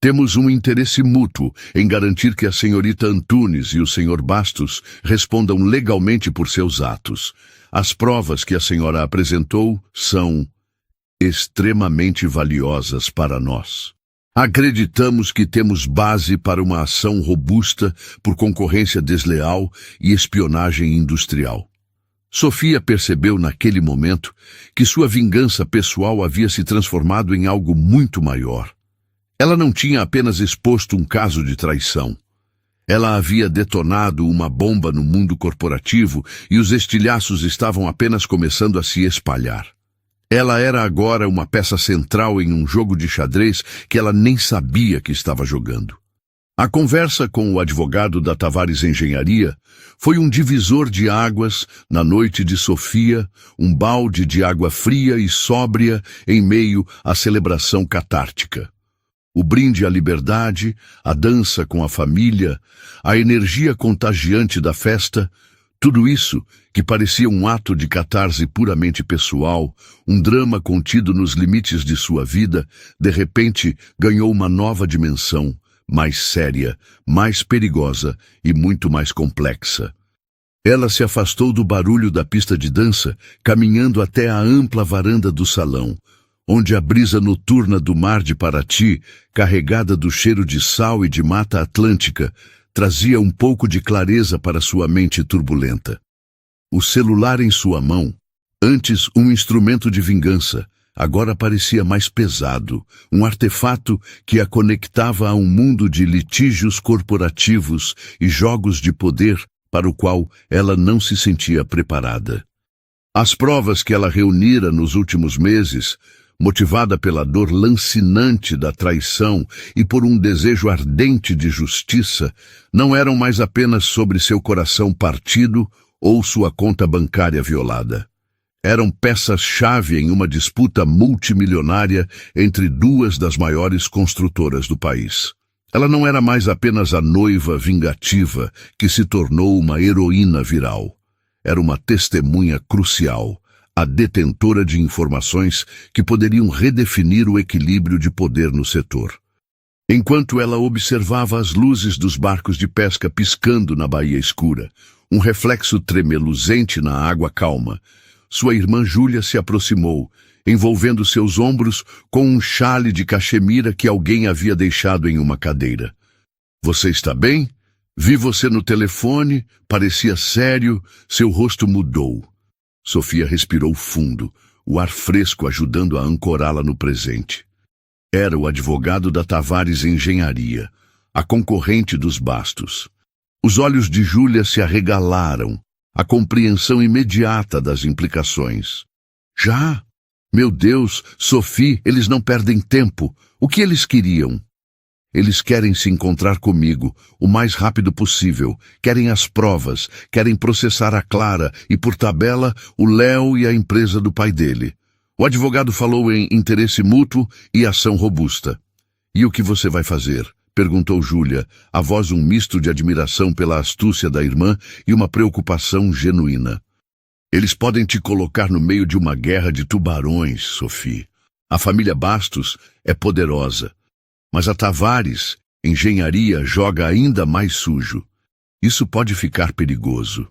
Temos um interesse mútuo em garantir que a senhorita Antunes e o senhor Bastos respondam legalmente por seus atos. As provas que a senhora apresentou são extremamente valiosas para nós. Acreditamos que temos base para uma ação robusta por concorrência desleal e espionagem industrial. Sofia percebeu naquele momento que sua vingança pessoal havia se transformado em algo muito maior. Ela não tinha apenas exposto um caso de traição. Ela havia detonado uma bomba no mundo corporativo e os estilhaços estavam apenas começando a se espalhar. Ela era agora uma peça central em um jogo de xadrez que ela nem sabia que estava jogando. A conversa com o advogado da Tavares Engenharia foi um divisor de águas na noite de Sofia, um balde de água fria e sóbria em meio à celebração catártica. O brinde à liberdade, a dança com a família, a energia contagiante da festa, tudo isso, que parecia um ato de catarse puramente pessoal, um drama contido nos limites de sua vida, de repente ganhou uma nova dimensão, mais séria, mais perigosa e muito mais complexa. Ela se afastou do barulho da pista de dança, caminhando até a ampla varanda do salão, onde a brisa noturna do mar de Paraty, carregada do cheiro de sal e de mata atlântica, trazia um pouco de clareza para sua mente turbulenta. O celular em sua mão, antes um instrumento de vingança, agora parecia mais pesado, um artefato que a conectava a um mundo de litígios corporativos e jogos de poder para o qual ela não se sentia preparada. As provas que ela reunira nos últimos meses motivada pela dor lancinante da traição e por um desejo ardente de justiça, não eram mais apenas sobre seu coração partido ou sua conta bancária violada. Eram peças-chave em uma disputa multimilionária entre duas das maiores construtoras do país. Ela não era mais apenas a noiva vingativa que se tornou uma heroína viral. Era uma testemunha crucial, a detentora de informações que poderiam redefinir o equilíbrio de poder no setor. Enquanto ela observava as luzes dos barcos de pesca piscando na baía escura, um reflexo tremeluzente na água calma, sua irmã Júlia se aproximou, envolvendo seus ombros com um xale de cachemira que alguém havia deixado em uma cadeira. "Você está bem? Vi você no telefone, parecia sério, seu rosto mudou." Sofia respirou fundo, o ar fresco ajudando a ancorá-la no presente. Era o advogado da Tavares Engenharia, a concorrente dos Bastos. Os olhos de Júlia se arregalaram, a compreensão imediata das implicações. "Já? Meu Deus, Sophie, eles não perdem tempo. O que eles queriam?" "Eles querem se encontrar comigo o mais rápido possível, querem as provas, querem processar a Clara e, por tabela, o Léo e a empresa do pai dele." O advogado falou em interesse mútuo e ação robusta. "E o que você vai fazer?" perguntou Júlia, a voz um misto de admiração pela astúcia da irmã e uma preocupação genuína. "Eles podem te colocar no meio de uma guerra de tubarões, Sophie. A família Bastos é poderosa, mas a Tavares Engenharia joga ainda mais sujo. Isso pode ficar perigoso."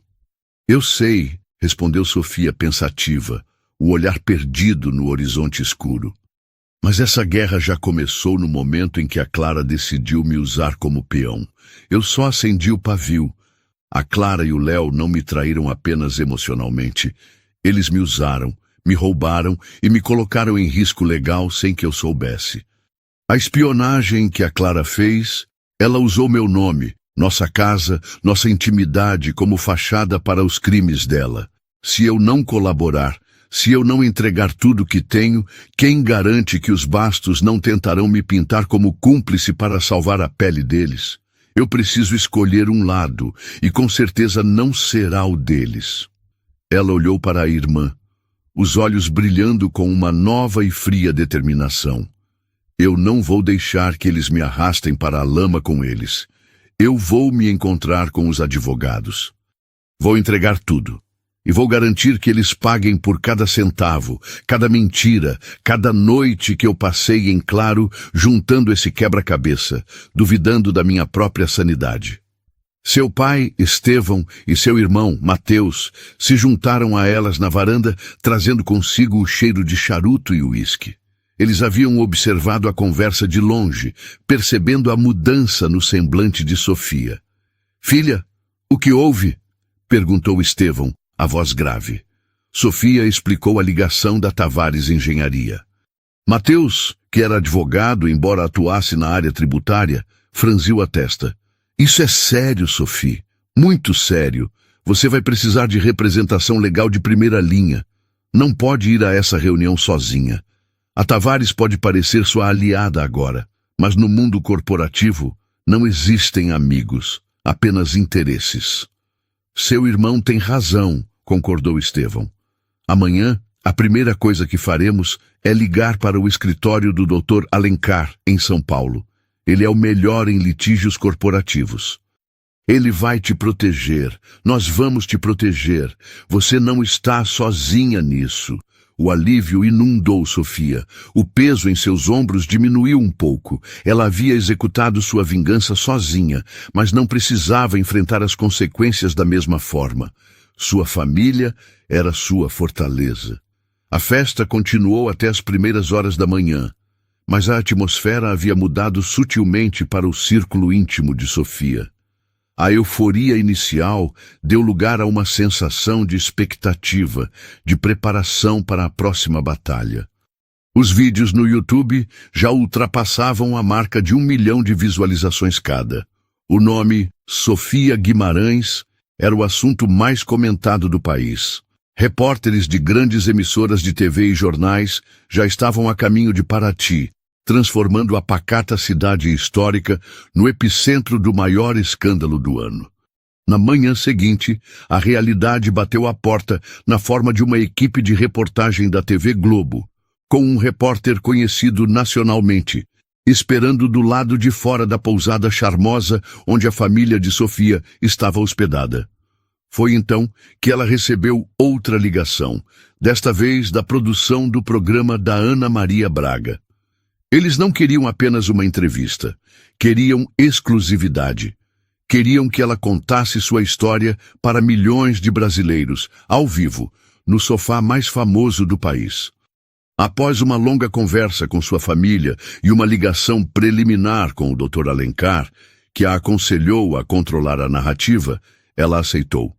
"Eu sei", respondeu Sofia pensativa, o olhar perdido no horizonte escuro. "Mas essa guerra já começou no momento em que a Clara decidiu me usar como peão. Eu só acendi o pavio. A Clara e o Léo não me traíram apenas emocionalmente. Eles me usaram, me roubaram e me colocaram em risco legal sem que eu soubesse. A espionagem que a Clara fez, ela usou meu nome, nossa casa, nossa intimidade como fachada para os crimes dela. Se eu não colaborar, se eu não entregar tudo que tenho, quem garante que os Bastos não tentarão me pintar como cúmplice para salvar a pele deles? Eu preciso escolher um lado, e com certeza não será o deles." Ela olhou para a irmã, os olhos brilhando com uma nova e fria determinação. "Eu não vou deixar que eles me arrastem para a lama com eles. Eu vou me encontrar com os advogados. Vou entregar tudo. E vou garantir que eles paguem por cada centavo, cada mentira, cada noite que eu passei em claro juntando esse quebra-cabeça, duvidando da minha própria sanidade." Seu pai, Estevão, e seu irmão, Mateus, se juntaram a elas na varanda, trazendo consigo o cheiro de charuto e uísque. Eles haviam observado a conversa de longe, percebendo a mudança no semblante de Sofia. "Filha, o que houve?" perguntou Estevão, a voz grave. Sofia explicou a ligação da Tavares Engenharia. Mateus, que era advogado, embora atuasse na área tributária, franziu a testa. "Isso é sério, Sophie. Muito sério. Você vai precisar de representação legal de primeira linha. Não pode ir a essa reunião sozinha. A Tavares pode parecer sua aliada agora, mas no mundo corporativo não existem amigos, apenas interesses." "Seu irmão tem razão", concordou Estevão. "Amanhã, a primeira coisa que faremos é ligar para o escritório do Dr. Alencar, em São Paulo. Ele é o melhor em litígios corporativos. Ele vai te proteger. Nós vamos te proteger. Você não está sozinha nisso." O alívio inundou Sofia. O peso em seus ombros diminuiu um pouco. Ela havia executado sua vingança sozinha, mas não precisava enfrentar as consequências da mesma forma. Sua família era sua fortaleza. A festa continuou até as primeiras horas da manhã, mas a atmosfera havia mudado sutilmente para o círculo íntimo de Sofia. A euforia inicial deu lugar a uma sensação de expectativa, de preparação para a próxima batalha. Os vídeos no YouTube já ultrapassavam a marca de 1 milhão de visualizações cada. O nome Sofia Guimarães era o assunto mais comentado do país. Repórteres de grandes emissoras de TV e jornais já estavam a caminho de Paraty, transformando a pacata cidade histórica no epicentro do maior escândalo do ano. Na manhã seguinte, a realidade bateu à porta na forma de uma equipe de reportagem da TV Globo, com um repórter conhecido nacionalmente, esperando do lado de fora da pousada charmosa onde a família de Sofia estava hospedada. Foi então que ela recebeu outra ligação, desta vez da produção do programa da Ana Maria Braga. Eles não queriam apenas uma entrevista, queriam exclusividade. Queriam que ela contasse sua história para milhões de brasileiros, ao vivo, no sofá mais famoso do país. Após uma longa conversa com sua família e uma ligação preliminar com o Dr. Alencar, que a aconselhou a controlar a narrativa, ela aceitou.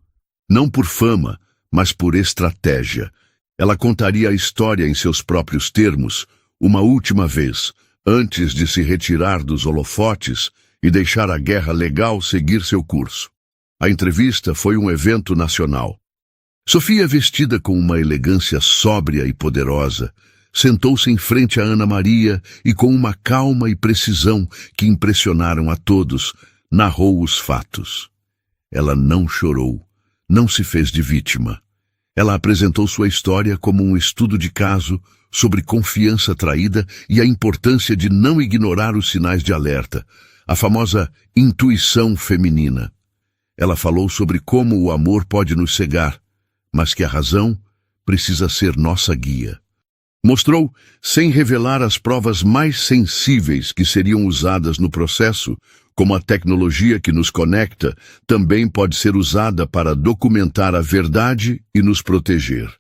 Não por fama, mas por estratégia. Ela contaria a história em seus próprios termos, uma última vez, antes de se retirar dos holofotes e deixar a guerra legal seguir seu curso. A entrevista foi um evento nacional. Sofia, vestida com uma elegância sóbria e poderosa, sentou-se em frente a Ana Maria e, com uma calma e precisão que impressionaram a todos, narrou os fatos. Ela não chorou, não se fez de vítima. Ela apresentou sua história como um estudo de caso sobre confiança traída e a importância de não ignorar os sinais de alerta, a famosa intuição feminina. Ela falou sobre como o amor pode nos cegar, mas que a razão precisa ser nossa guia. Mostrou, sem revelar as provas mais sensíveis que seriam usadas no processo, como a tecnologia que nos conecta também pode ser usada para documentar a verdade e nos proteger.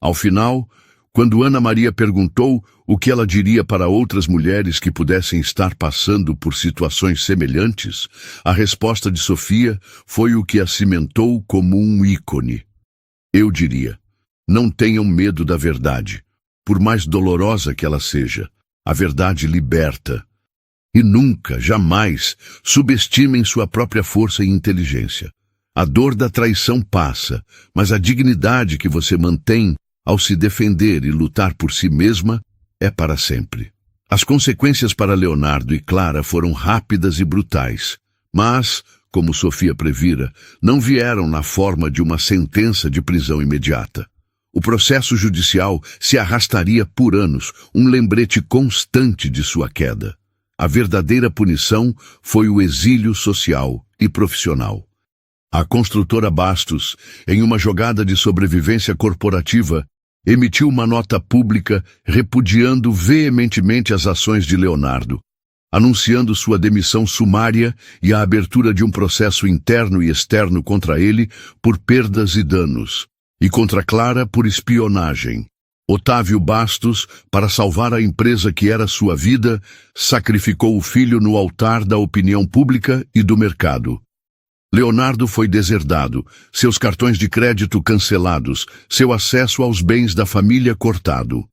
Ao final, quando Ana Maria perguntou o que ela diria para outras mulheres que pudessem estar passando por situações semelhantes, a resposta de Sofia foi o que a cimentou como um ícone. Eu diria, não tenham medo da verdade, por mais dolorosa que ela seja. A verdade liberta. E nunca, jamais, subestimem sua própria força e inteligência. A dor da traição passa, mas a dignidade que você mantém ao se defender e lutar por si mesma é para sempre. As consequências para Leonardo e Clara foram rápidas e brutais, mas, como Sofia previra, não vieram na forma de uma sentença de prisão imediata. O processo judicial se arrastaria por anos, um lembrete constante de sua queda. A verdadeira punição foi o exílio social e profissional. A construtora Bastos, em uma jogada de sobrevivência corporativa, emitiu uma nota pública repudiando veementemente as ações de Leonardo, anunciando sua demissão sumária e a abertura de um processo interno e externo contra ele por perdas e danos, e contra Clara por espionagem. Otávio Bastos, para salvar a empresa que era sua vida, sacrificou o filho no altar da opinião pública e do mercado. Leonardo foi deserdado, seus cartões de crédito cancelados, seu acesso aos bens da família cortado.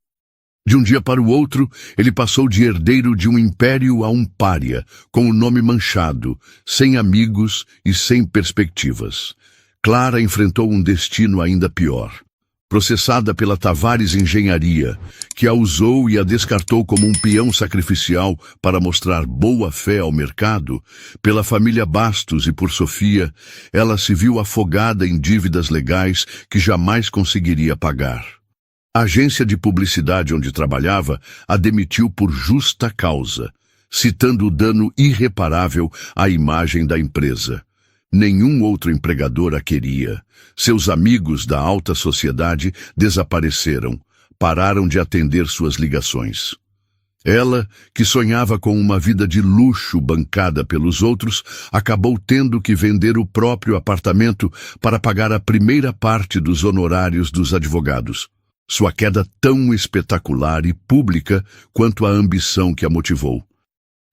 De um dia para o outro, ele passou de herdeiro de um império a um pária, com o nome manchado, sem amigos e sem perspectivas. Clara enfrentou um destino ainda pior. Processada pela Tavares Engenharia, que a usou e a descartou como um peão sacrificial para mostrar boa-fé ao mercado, pela família Bastos e por Sofia, ela se viu afogada em dívidas legais que jamais conseguiria pagar. A agência de publicidade onde trabalhava a demitiu por justa causa, citando o dano irreparável à imagem da empresa. Nenhum outro empregador a queria. Seus amigos da alta sociedade desapareceram, pararam de atender suas ligações. Ela, que sonhava com uma vida de luxo bancada pelos outros, acabou tendo que vender o próprio apartamento para pagar a primeira parte dos honorários dos advogados. Sua queda tão espetacular e pública quanto a ambição que a motivou.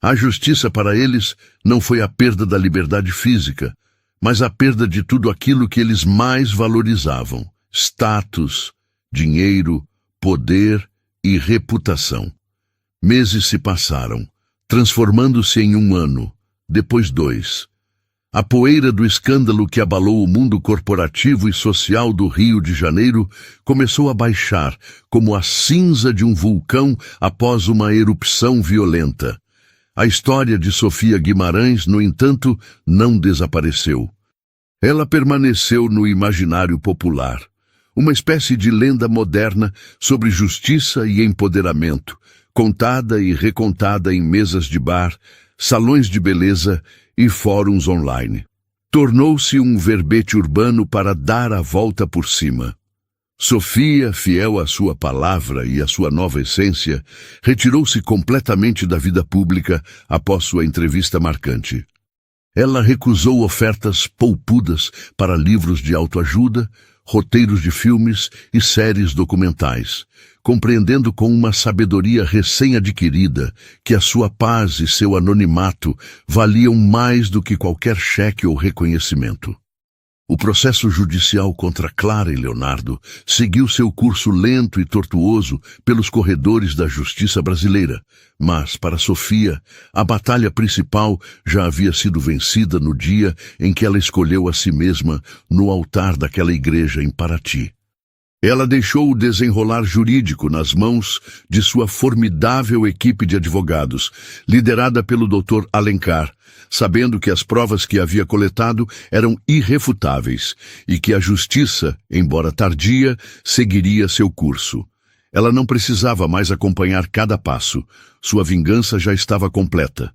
A justiça para eles não foi a perda da liberdade física, mas a perda de tudo aquilo que eles mais valorizavam: status, dinheiro, poder e reputação. Meses se passaram, transformando-se em um ano, depois 2. A poeira do escândalo que abalou o mundo corporativo e social do Rio de Janeiro começou a baixar, como a cinza de um vulcão após uma erupção violenta. A história de Sofia Guimarães, no entanto, não desapareceu. Ela permaneceu no imaginário popular, uma espécie de lenda moderna sobre justiça e empoderamento, contada e recontada em mesas de bar, salões de beleza e fóruns online. Tornou-se um verbete urbano para dar a volta por cima. Sofia, fiel à sua palavra e à sua nova essência, retirou-se completamente da vida pública após sua entrevista marcante. Ela recusou ofertas poupudas para livros de autoajuda, roteiros de filmes e séries documentais, compreendendo com uma sabedoria recém-adquirida que a sua paz e seu anonimato valiam mais do que qualquer cheque ou reconhecimento. O processo judicial contra Clara e Leonardo seguiu seu curso lento e tortuoso pelos corredores da justiça brasileira, mas, para Sofia, a batalha principal já havia sido vencida no dia em que ela escolheu a si mesma no altar daquela igreja em Paraty. Ela deixou o desenrolar jurídico nas mãos de sua formidável equipe de advogados, liderada pelo Dr. Alencar, sabendo que as provas que havia coletado eram irrefutáveis e que a justiça, embora tardia, seguiria seu curso. Ela não precisava mais acompanhar cada passo. Sua vingança já estava completa.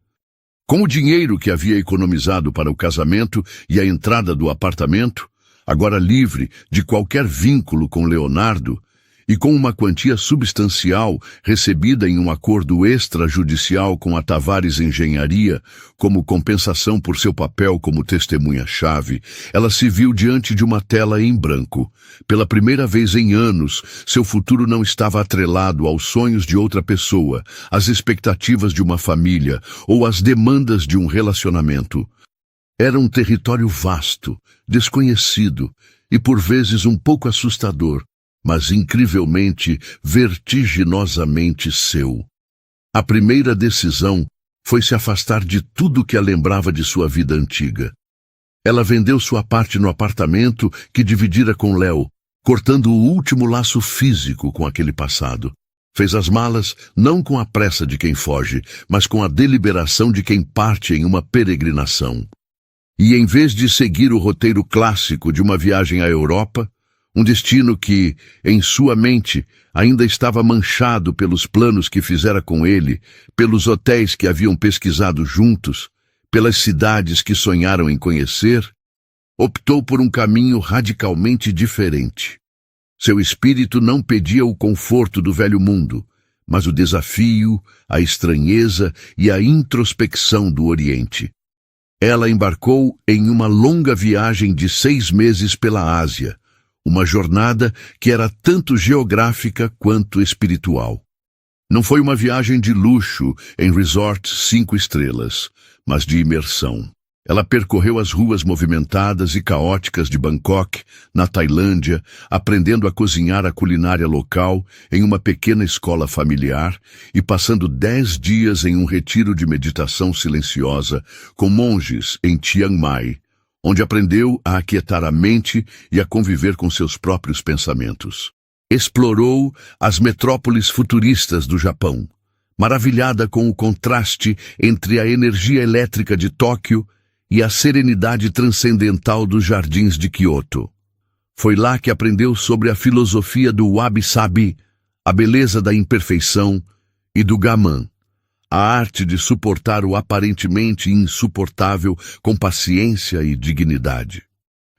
Com o dinheiro que havia economizado para o casamento e a entrada do apartamento, agora livre de qualquer vínculo com Leonardo, e com uma quantia substancial recebida em um acordo extrajudicial com a Tavares Engenharia como compensação por seu papel como testemunha-chave, ela se viu diante de uma tela em branco. Pela primeira vez em anos, seu futuro não estava atrelado aos sonhos de outra pessoa, às expectativas de uma família ou às demandas de um relacionamento. Era um território vasto, desconhecido e por vezes um pouco assustador, mas incrivelmente, vertiginosamente seu. A primeira decisão foi se afastar de tudo que a lembrava de sua vida antiga. Ela vendeu sua parte no apartamento que dividira com Léo, cortando o último laço físico com aquele passado. Fez as malas não com a pressa de quem foge, mas com a deliberação de quem parte em uma peregrinação. E em vez de seguir o roteiro clássico de uma viagem à Europa, um destino que, em sua mente, ainda estava manchado pelos planos que fizera com ele, pelos hotéis que haviam pesquisado juntos, pelas cidades que sonharam em conhecer, optou por um caminho radicalmente diferente. Seu espírito não pedia o conforto do velho mundo, mas o desafio, a estranheza e a introspecção do Oriente. Ela embarcou em uma longa viagem de 6 meses pela Ásia, uma jornada que era tanto geográfica quanto espiritual. Não foi uma viagem de luxo em resort 5 estrelas, mas de imersão. Ela percorreu as ruas movimentadas e caóticas de Bangkok, na Tailândia, aprendendo a cozinhar a culinária local em uma pequena escola familiar e passando 10 dias em um retiro de meditação silenciosa com monges em Chiang Mai, onde aprendeu a aquietar a mente e a conviver com seus próprios pensamentos. Explorou as metrópoles futuristas do Japão, maravilhada com o contraste entre a energia elétrica de Tóquio e a serenidade transcendental dos jardins de Kyoto. Foi lá que aprendeu sobre a filosofia do wabi-sabi, a beleza da imperfeição, e do Gaman, a arte de suportar o aparentemente insuportável com paciência e dignidade.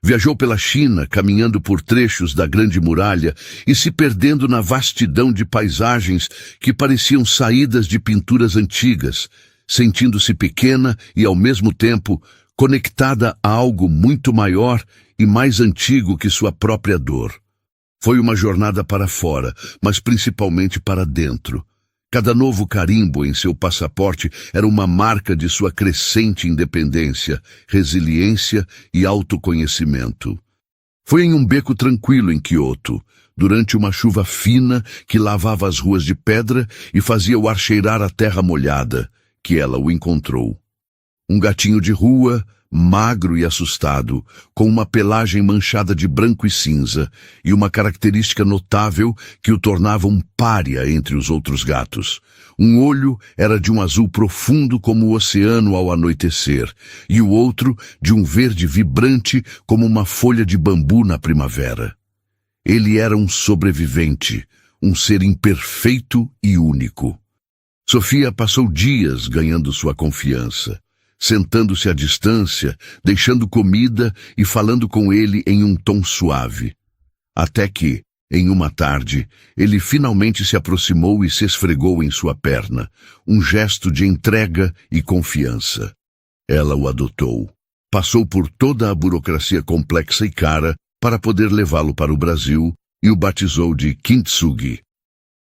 Viajou pela China, caminhando por trechos da Grande Muralha e se perdendo na vastidão de paisagens que pareciam saídas de pinturas antigas, sentindo-se pequena e, ao mesmo tempo, conectada a algo muito maior e mais antigo que sua própria dor. Foi uma jornada para fora, mas principalmente para dentro. Cada novo carimbo em seu passaporte era uma marca de sua crescente independência, resiliência e autoconhecimento. Foi em um beco tranquilo em Kyoto, durante uma chuva fina que lavava as ruas de pedra e fazia o ar cheirar a terra molhada, que ela o encontrou. Um gatinho de rua, magro e assustado, com uma pelagem manchada de branco e cinza, e uma característica notável que o tornava um pária entre os outros gatos. Um olho era de um azul profundo como o oceano ao anoitecer, e o outro de um verde vibrante como uma folha de bambu na primavera. Ele era um sobrevivente, um ser imperfeito e único. Sofia passou dias ganhando sua confiança, sentando-se à distância, deixando comida e falando com ele em um tom suave. Até que, em uma tarde, ele finalmente se aproximou e se esfregou em sua perna, um gesto de entrega e confiança. Ela o adotou. Passou por toda a burocracia complexa e cara para poder levá-lo para o Brasil e o batizou de Kintsugi.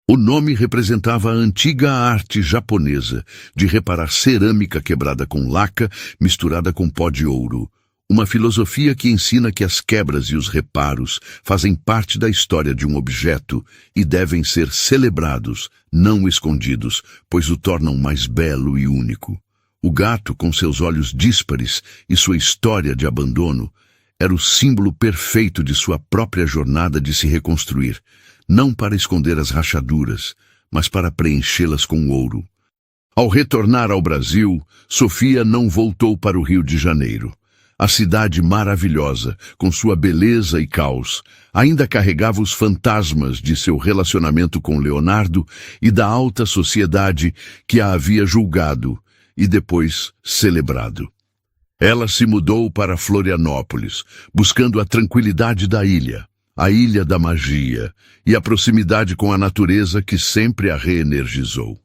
O nome representava a antiga arte japonesa de reparar cerâmica quebrada com laca misturada com pó de ouro, uma filosofia que ensina que as quebras e os reparos fazem parte da história de um objeto e devem ser celebrados, não escondidos, pois o tornam mais belo e único. O gato, com seus olhos díspares e sua história de abandono, era o símbolo perfeito de sua própria jornada de se reconstruir, não para esconder as rachaduras, mas para preenchê-las com ouro. Ao retornar ao Brasil, Sofia não voltou para o Rio de Janeiro. A cidade maravilhosa, com sua beleza e caos, ainda carregava os fantasmas de seu relacionamento com Leonardo e da alta sociedade que a havia julgado e depois celebrado. Ela se mudou para Florianópolis, buscando a tranquilidade da ilha, a ilha da magia e a proximidade com a natureza que sempre a reenergizou.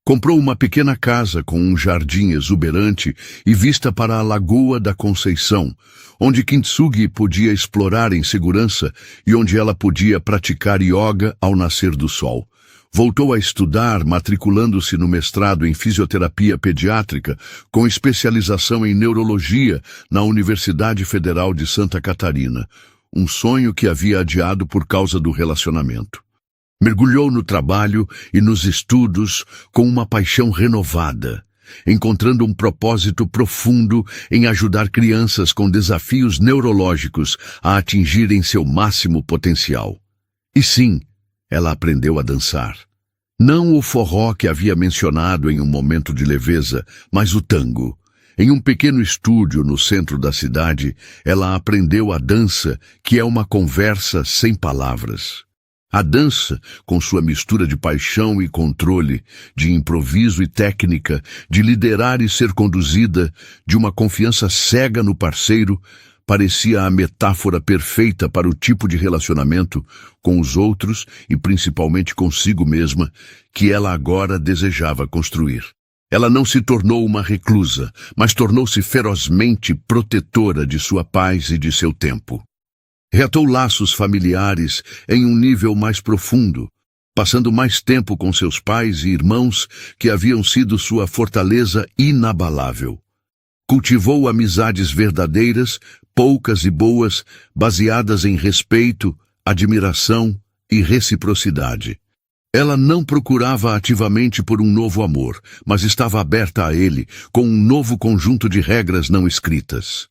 Comprou uma pequena casa com um jardim exuberante e vista para a Lagoa da Conceição, onde Kintsugi podia explorar em segurança e onde ela podia praticar yoga ao nascer do sol. Voltou a estudar, matriculando-se no mestrado em fisioterapia pediátrica, com especialização em neurologia na Universidade Federal de Santa Catarina, um sonho que havia adiado por causa do relacionamento. Mergulhou no trabalho e nos estudos com uma paixão renovada, encontrando um propósito profundo em ajudar crianças com desafios neurológicos a atingirem seu máximo potencial. E sim, ela aprendeu a dançar. Não o forró que havia mencionado em um momento de leveza, mas o tango. Em um pequeno estúdio no centro da cidade, ela aprendeu a dança, que é uma conversa sem palavras. A dança, com sua mistura de paixão e controle, de improviso e técnica, de liderar e ser conduzida, de uma confiança cega no parceiro, parecia a metáfora perfeita para o tipo de relacionamento com os outros e principalmente consigo mesma que ela agora desejava construir. Ela não se tornou uma reclusa, mas tornou-se ferozmente protetora de sua paz e de seu tempo. Reatou laços familiares em um nível mais profundo, passando mais tempo com seus pais e irmãos que haviam sido sua fortaleza inabalável. Cultivou amizades verdadeiras, poucas e boas, baseadas em respeito, admiração e reciprocidade. Ela não procurava ativamente por um novo amor, mas estava aberta a ele, com um novo conjunto de regras não escritas.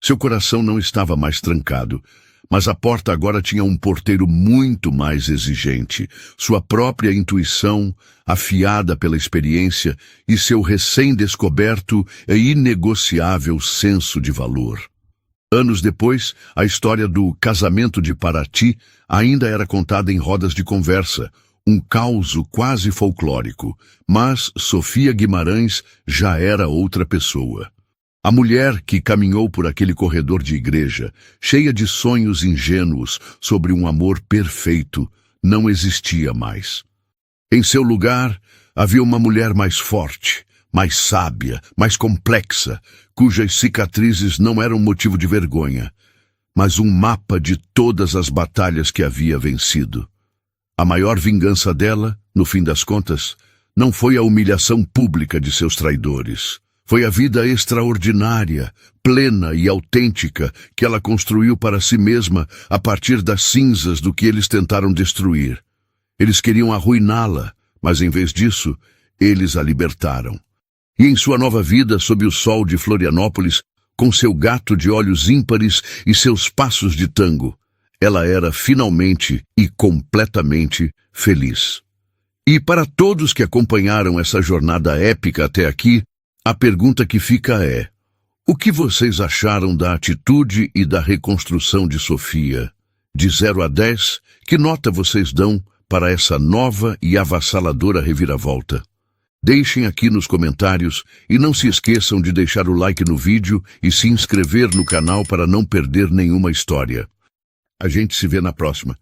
Seu coração não estava mais trancado, mas a porta agora tinha um porteiro muito mais exigente, sua própria intuição, afiada pela experiência, e seu recém-descoberto e inegociável senso de valor. Anos depois, a história do casamento de Paraty ainda era contada em rodas de conversa, um causo quase folclórico, mas Sofia Guimarães já era outra pessoa. A mulher que caminhou por aquele corredor de igreja, cheia de sonhos ingênuos sobre um amor perfeito, não existia mais. Em seu lugar, havia uma mulher mais forte, mais sábia, mais complexa, cujas cicatrizes não eram motivo de vergonha, mas um mapa de todas as batalhas que havia vencido. A maior vingança dela, no fim das contas, não foi a humilhação pública de seus traidores. Foi a vida extraordinária, plena e autêntica que ela construiu para si mesma a partir das cinzas do que eles tentaram destruir. Eles queriam arruiná-la, mas em vez disso, eles a libertaram. E em sua nova vida, sob o sol de Florianópolis, com seu gato de olhos ímpares e seus passos de tango. Ela era finalmente e completamente feliz. E para todos que acompanharam essa jornada épica até aqui, a pergunta que fica é: o que vocês acharam da atitude e da reconstrução de Sofia? De 0 a 10, que nota vocês dão para essa nova e avassaladora reviravolta? Deixem aqui nos comentários e não se esqueçam de deixar o like no vídeo e se inscrever no canal para não perder nenhuma história. A gente se vê na próxima.